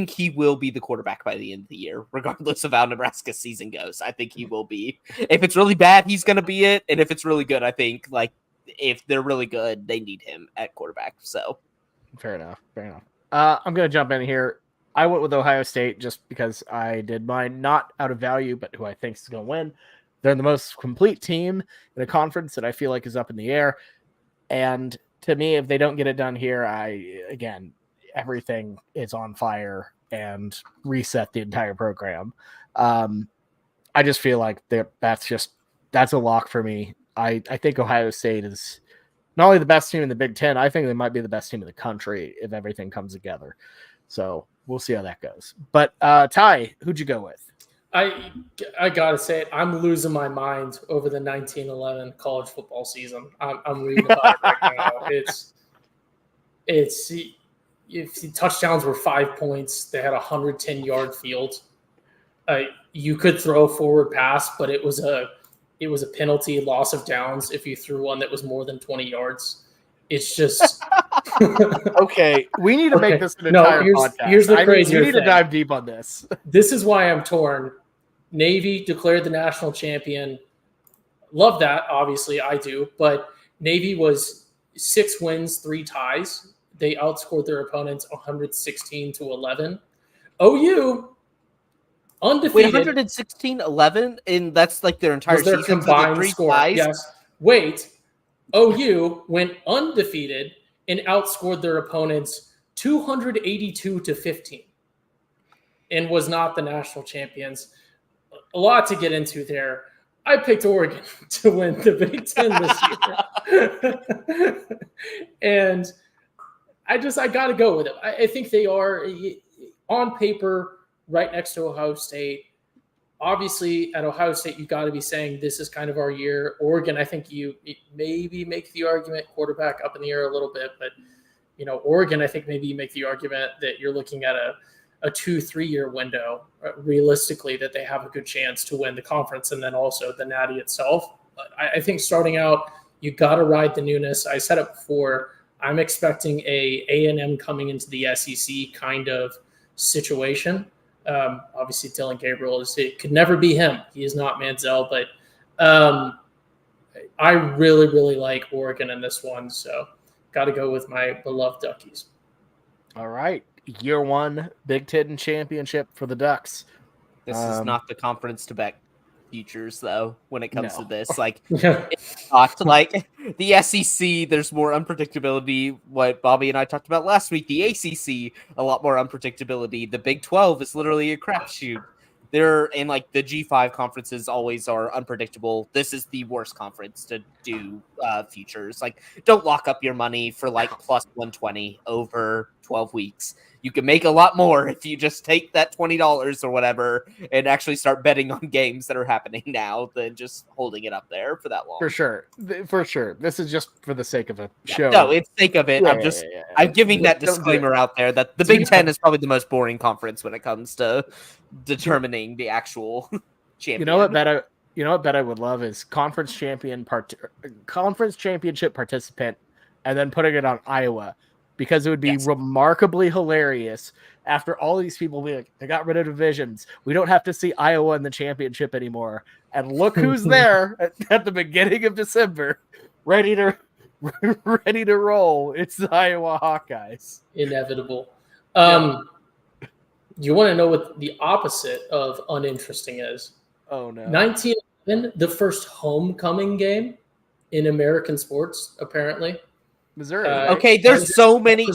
he will be the quarterback by the end of the year, regardless of how Nebraska's season goes. I think he will be. If it's really bad, he's going to be it, and if it's really good, I think like if they're really good, they need him at quarterback. So fair enough. I'm going to jump in here. I went with Ohio State just because I did mine, not out of value, but who I think is going to win. They're the most complete team in a conference that I feel like is up in the air, and to me, if they don't get it done here, everything is on fire and reset the entire program. I just feel like that's a lock for me. I think Ohio State is not only the best team in the Big Ten, I think they might be the best team in the country if everything comes together. So we'll see how that goes. But Ty, who'd you go with? I gotta say it. I'm losing my mind over the 1911 college football season. I'm reading about it right now. It's if the touchdowns were 5 points, they had a 110-yard field. You could throw a forward pass, but it was a penalty, loss of downs if you threw one that was more than 20 yards. It's just okay. We need to make this an entire podcast. Here's the crazier we need to dive deep on this. This is why I'm torn. Navy declared the national champion. Love that, obviously, I do. But Navy was 6 wins, 3 ties. They outscored their opponents 116-11. OU undefeated. Wait, 116-11, and that's like their entire their season combined score. Ties? Yes. Wait. OU went undefeated and outscored their opponents 282-15 and was not the national champions. A lot to get into there. I picked Oregon to win the Big Ten this year. And I got to go with it. I think they are, on paper, right next to Ohio State. Obviously, at Ohio State, you've got to be saying this is kind of our year. Oregon, I think you maybe make the argument quarterback up in the air a little bit, but Oregon, I think maybe you make the argument that you're looking at a 2-3 year window, realistically, that they have a good chance to win the conference and then also the Natty itself. But I think starting out, you got to ride the newness. I said it before. I'm expecting a A&M coming into the SEC kind of situation. Obviously, Dylan Gabriel it could never be him. He is not Manziel, but I really, really like Oregon in this one. So got to go with my beloved Duckies. All right. Year 1 Big Ten championship for the Ducks. This is not the conference to back futures, though, when it comes to this. Like, it's not like the SEC, there's more unpredictability. What Bobby and I talked about last week, the ACC, a lot more unpredictability. The Big 12 is literally a crapshoot. And like the G5 conferences always are unpredictable. This is the worst conference to do futures. Like, don't lock up your money for like plus 120 over 12 weeks. you can make a lot more if you just take that $20 or whatever and actually start betting on games that are happening now than just holding it up there for that long. For sure. This is just for the sake of a show. No, it's sake of it. I'm giving that disclaimer out there that the Big Ten is probably the most boring conference when it comes to determining the actual champion. You know what bet I would love is conference championship participant, and then putting it on Iowa, because it would be remarkably hilarious after all these people be like, they got rid of divisions. We don't have to see Iowa in the championship anymore. And look who's there at the beginning of December, ready to roll. It's the Iowa Hawkeyes. Inevitable. You want to know what the opposite of uninteresting is? Oh no. 1911, the first homecoming game in American sports, apparently. Missouri. Okay, there's so many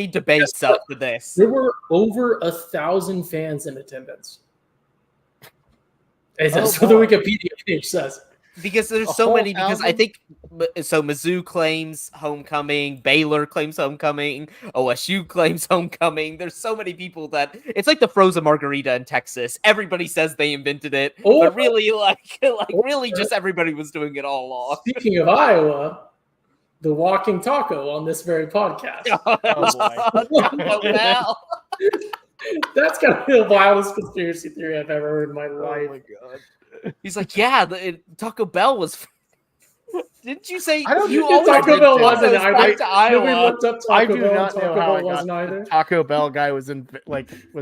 debates up to this. There were over 1,000 fans in attendance. That's what the Wikipedia page says. Because there's so many. Because I think so. Mizzou claims homecoming. Baylor claims homecoming. OSU claims homecoming. There's so many people that it's like the frozen margarita in Texas. Everybody says they invented it, but really, really, just everybody was doing it all along. Speaking of Iowa, the walking taco on this very podcast. Oh boy. That's gotta be the wildest conspiracy theory I've ever heard in my life. Oh my god. He's like, yeah, Taco Bell was. Didn't you say you always Taco Bell wasn't back to Iowa? Looked up Taco I do Bell, not know how I got either. Taco Bell guy was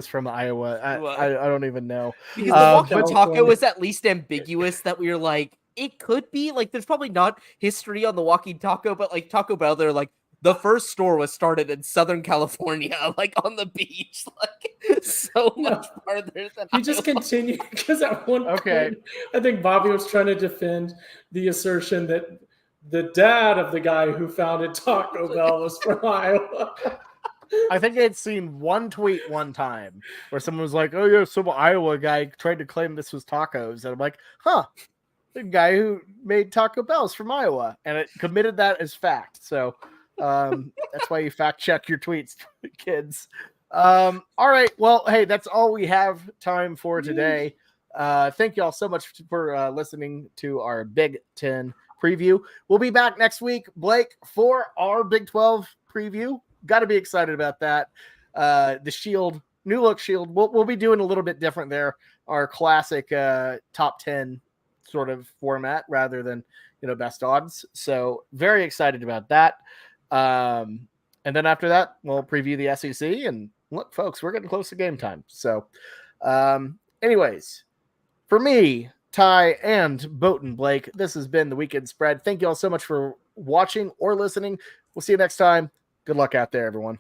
from Iowa. I don't even know. Because the walking taco is at least ambiguous that we were like, it could be like there's probably not history on the walking taco, but like Taco Bell, they're like the first store was started in Southern California, like on the beach, like so much farther than you just continue because at one point, I think Bobby was trying to defend the assertion that the dad of the guy who founded Taco Bell was from Iowa. I think I had seen one tweet one time where someone was like, "Oh yeah, some Iowa guy tried to claim this was tacos," and I'm like, "Huh." The guy who made Taco Bell's from Iowa, and it committed that as fact. So that's why you fact check your tweets, kids. All right. Well, hey, that's all we have time for today. Thank you all so much for listening to our Big Ten preview. We'll be back next week, Blake, for our Big 12 preview. Got to be excited about that. The Shield, new look Shield. We'll be doing a little bit different there. Our classic top 10 sort of format rather than best odds. So very excited about that. And then after that, we'll preview the SEC. And look, folks, we're getting close to game time. So anyways, for me, Ty, and Boatin Blake, this has been the Weekend Spread. Thank you all so much for watching or listening. We'll see you next time. Good luck out there, everyone.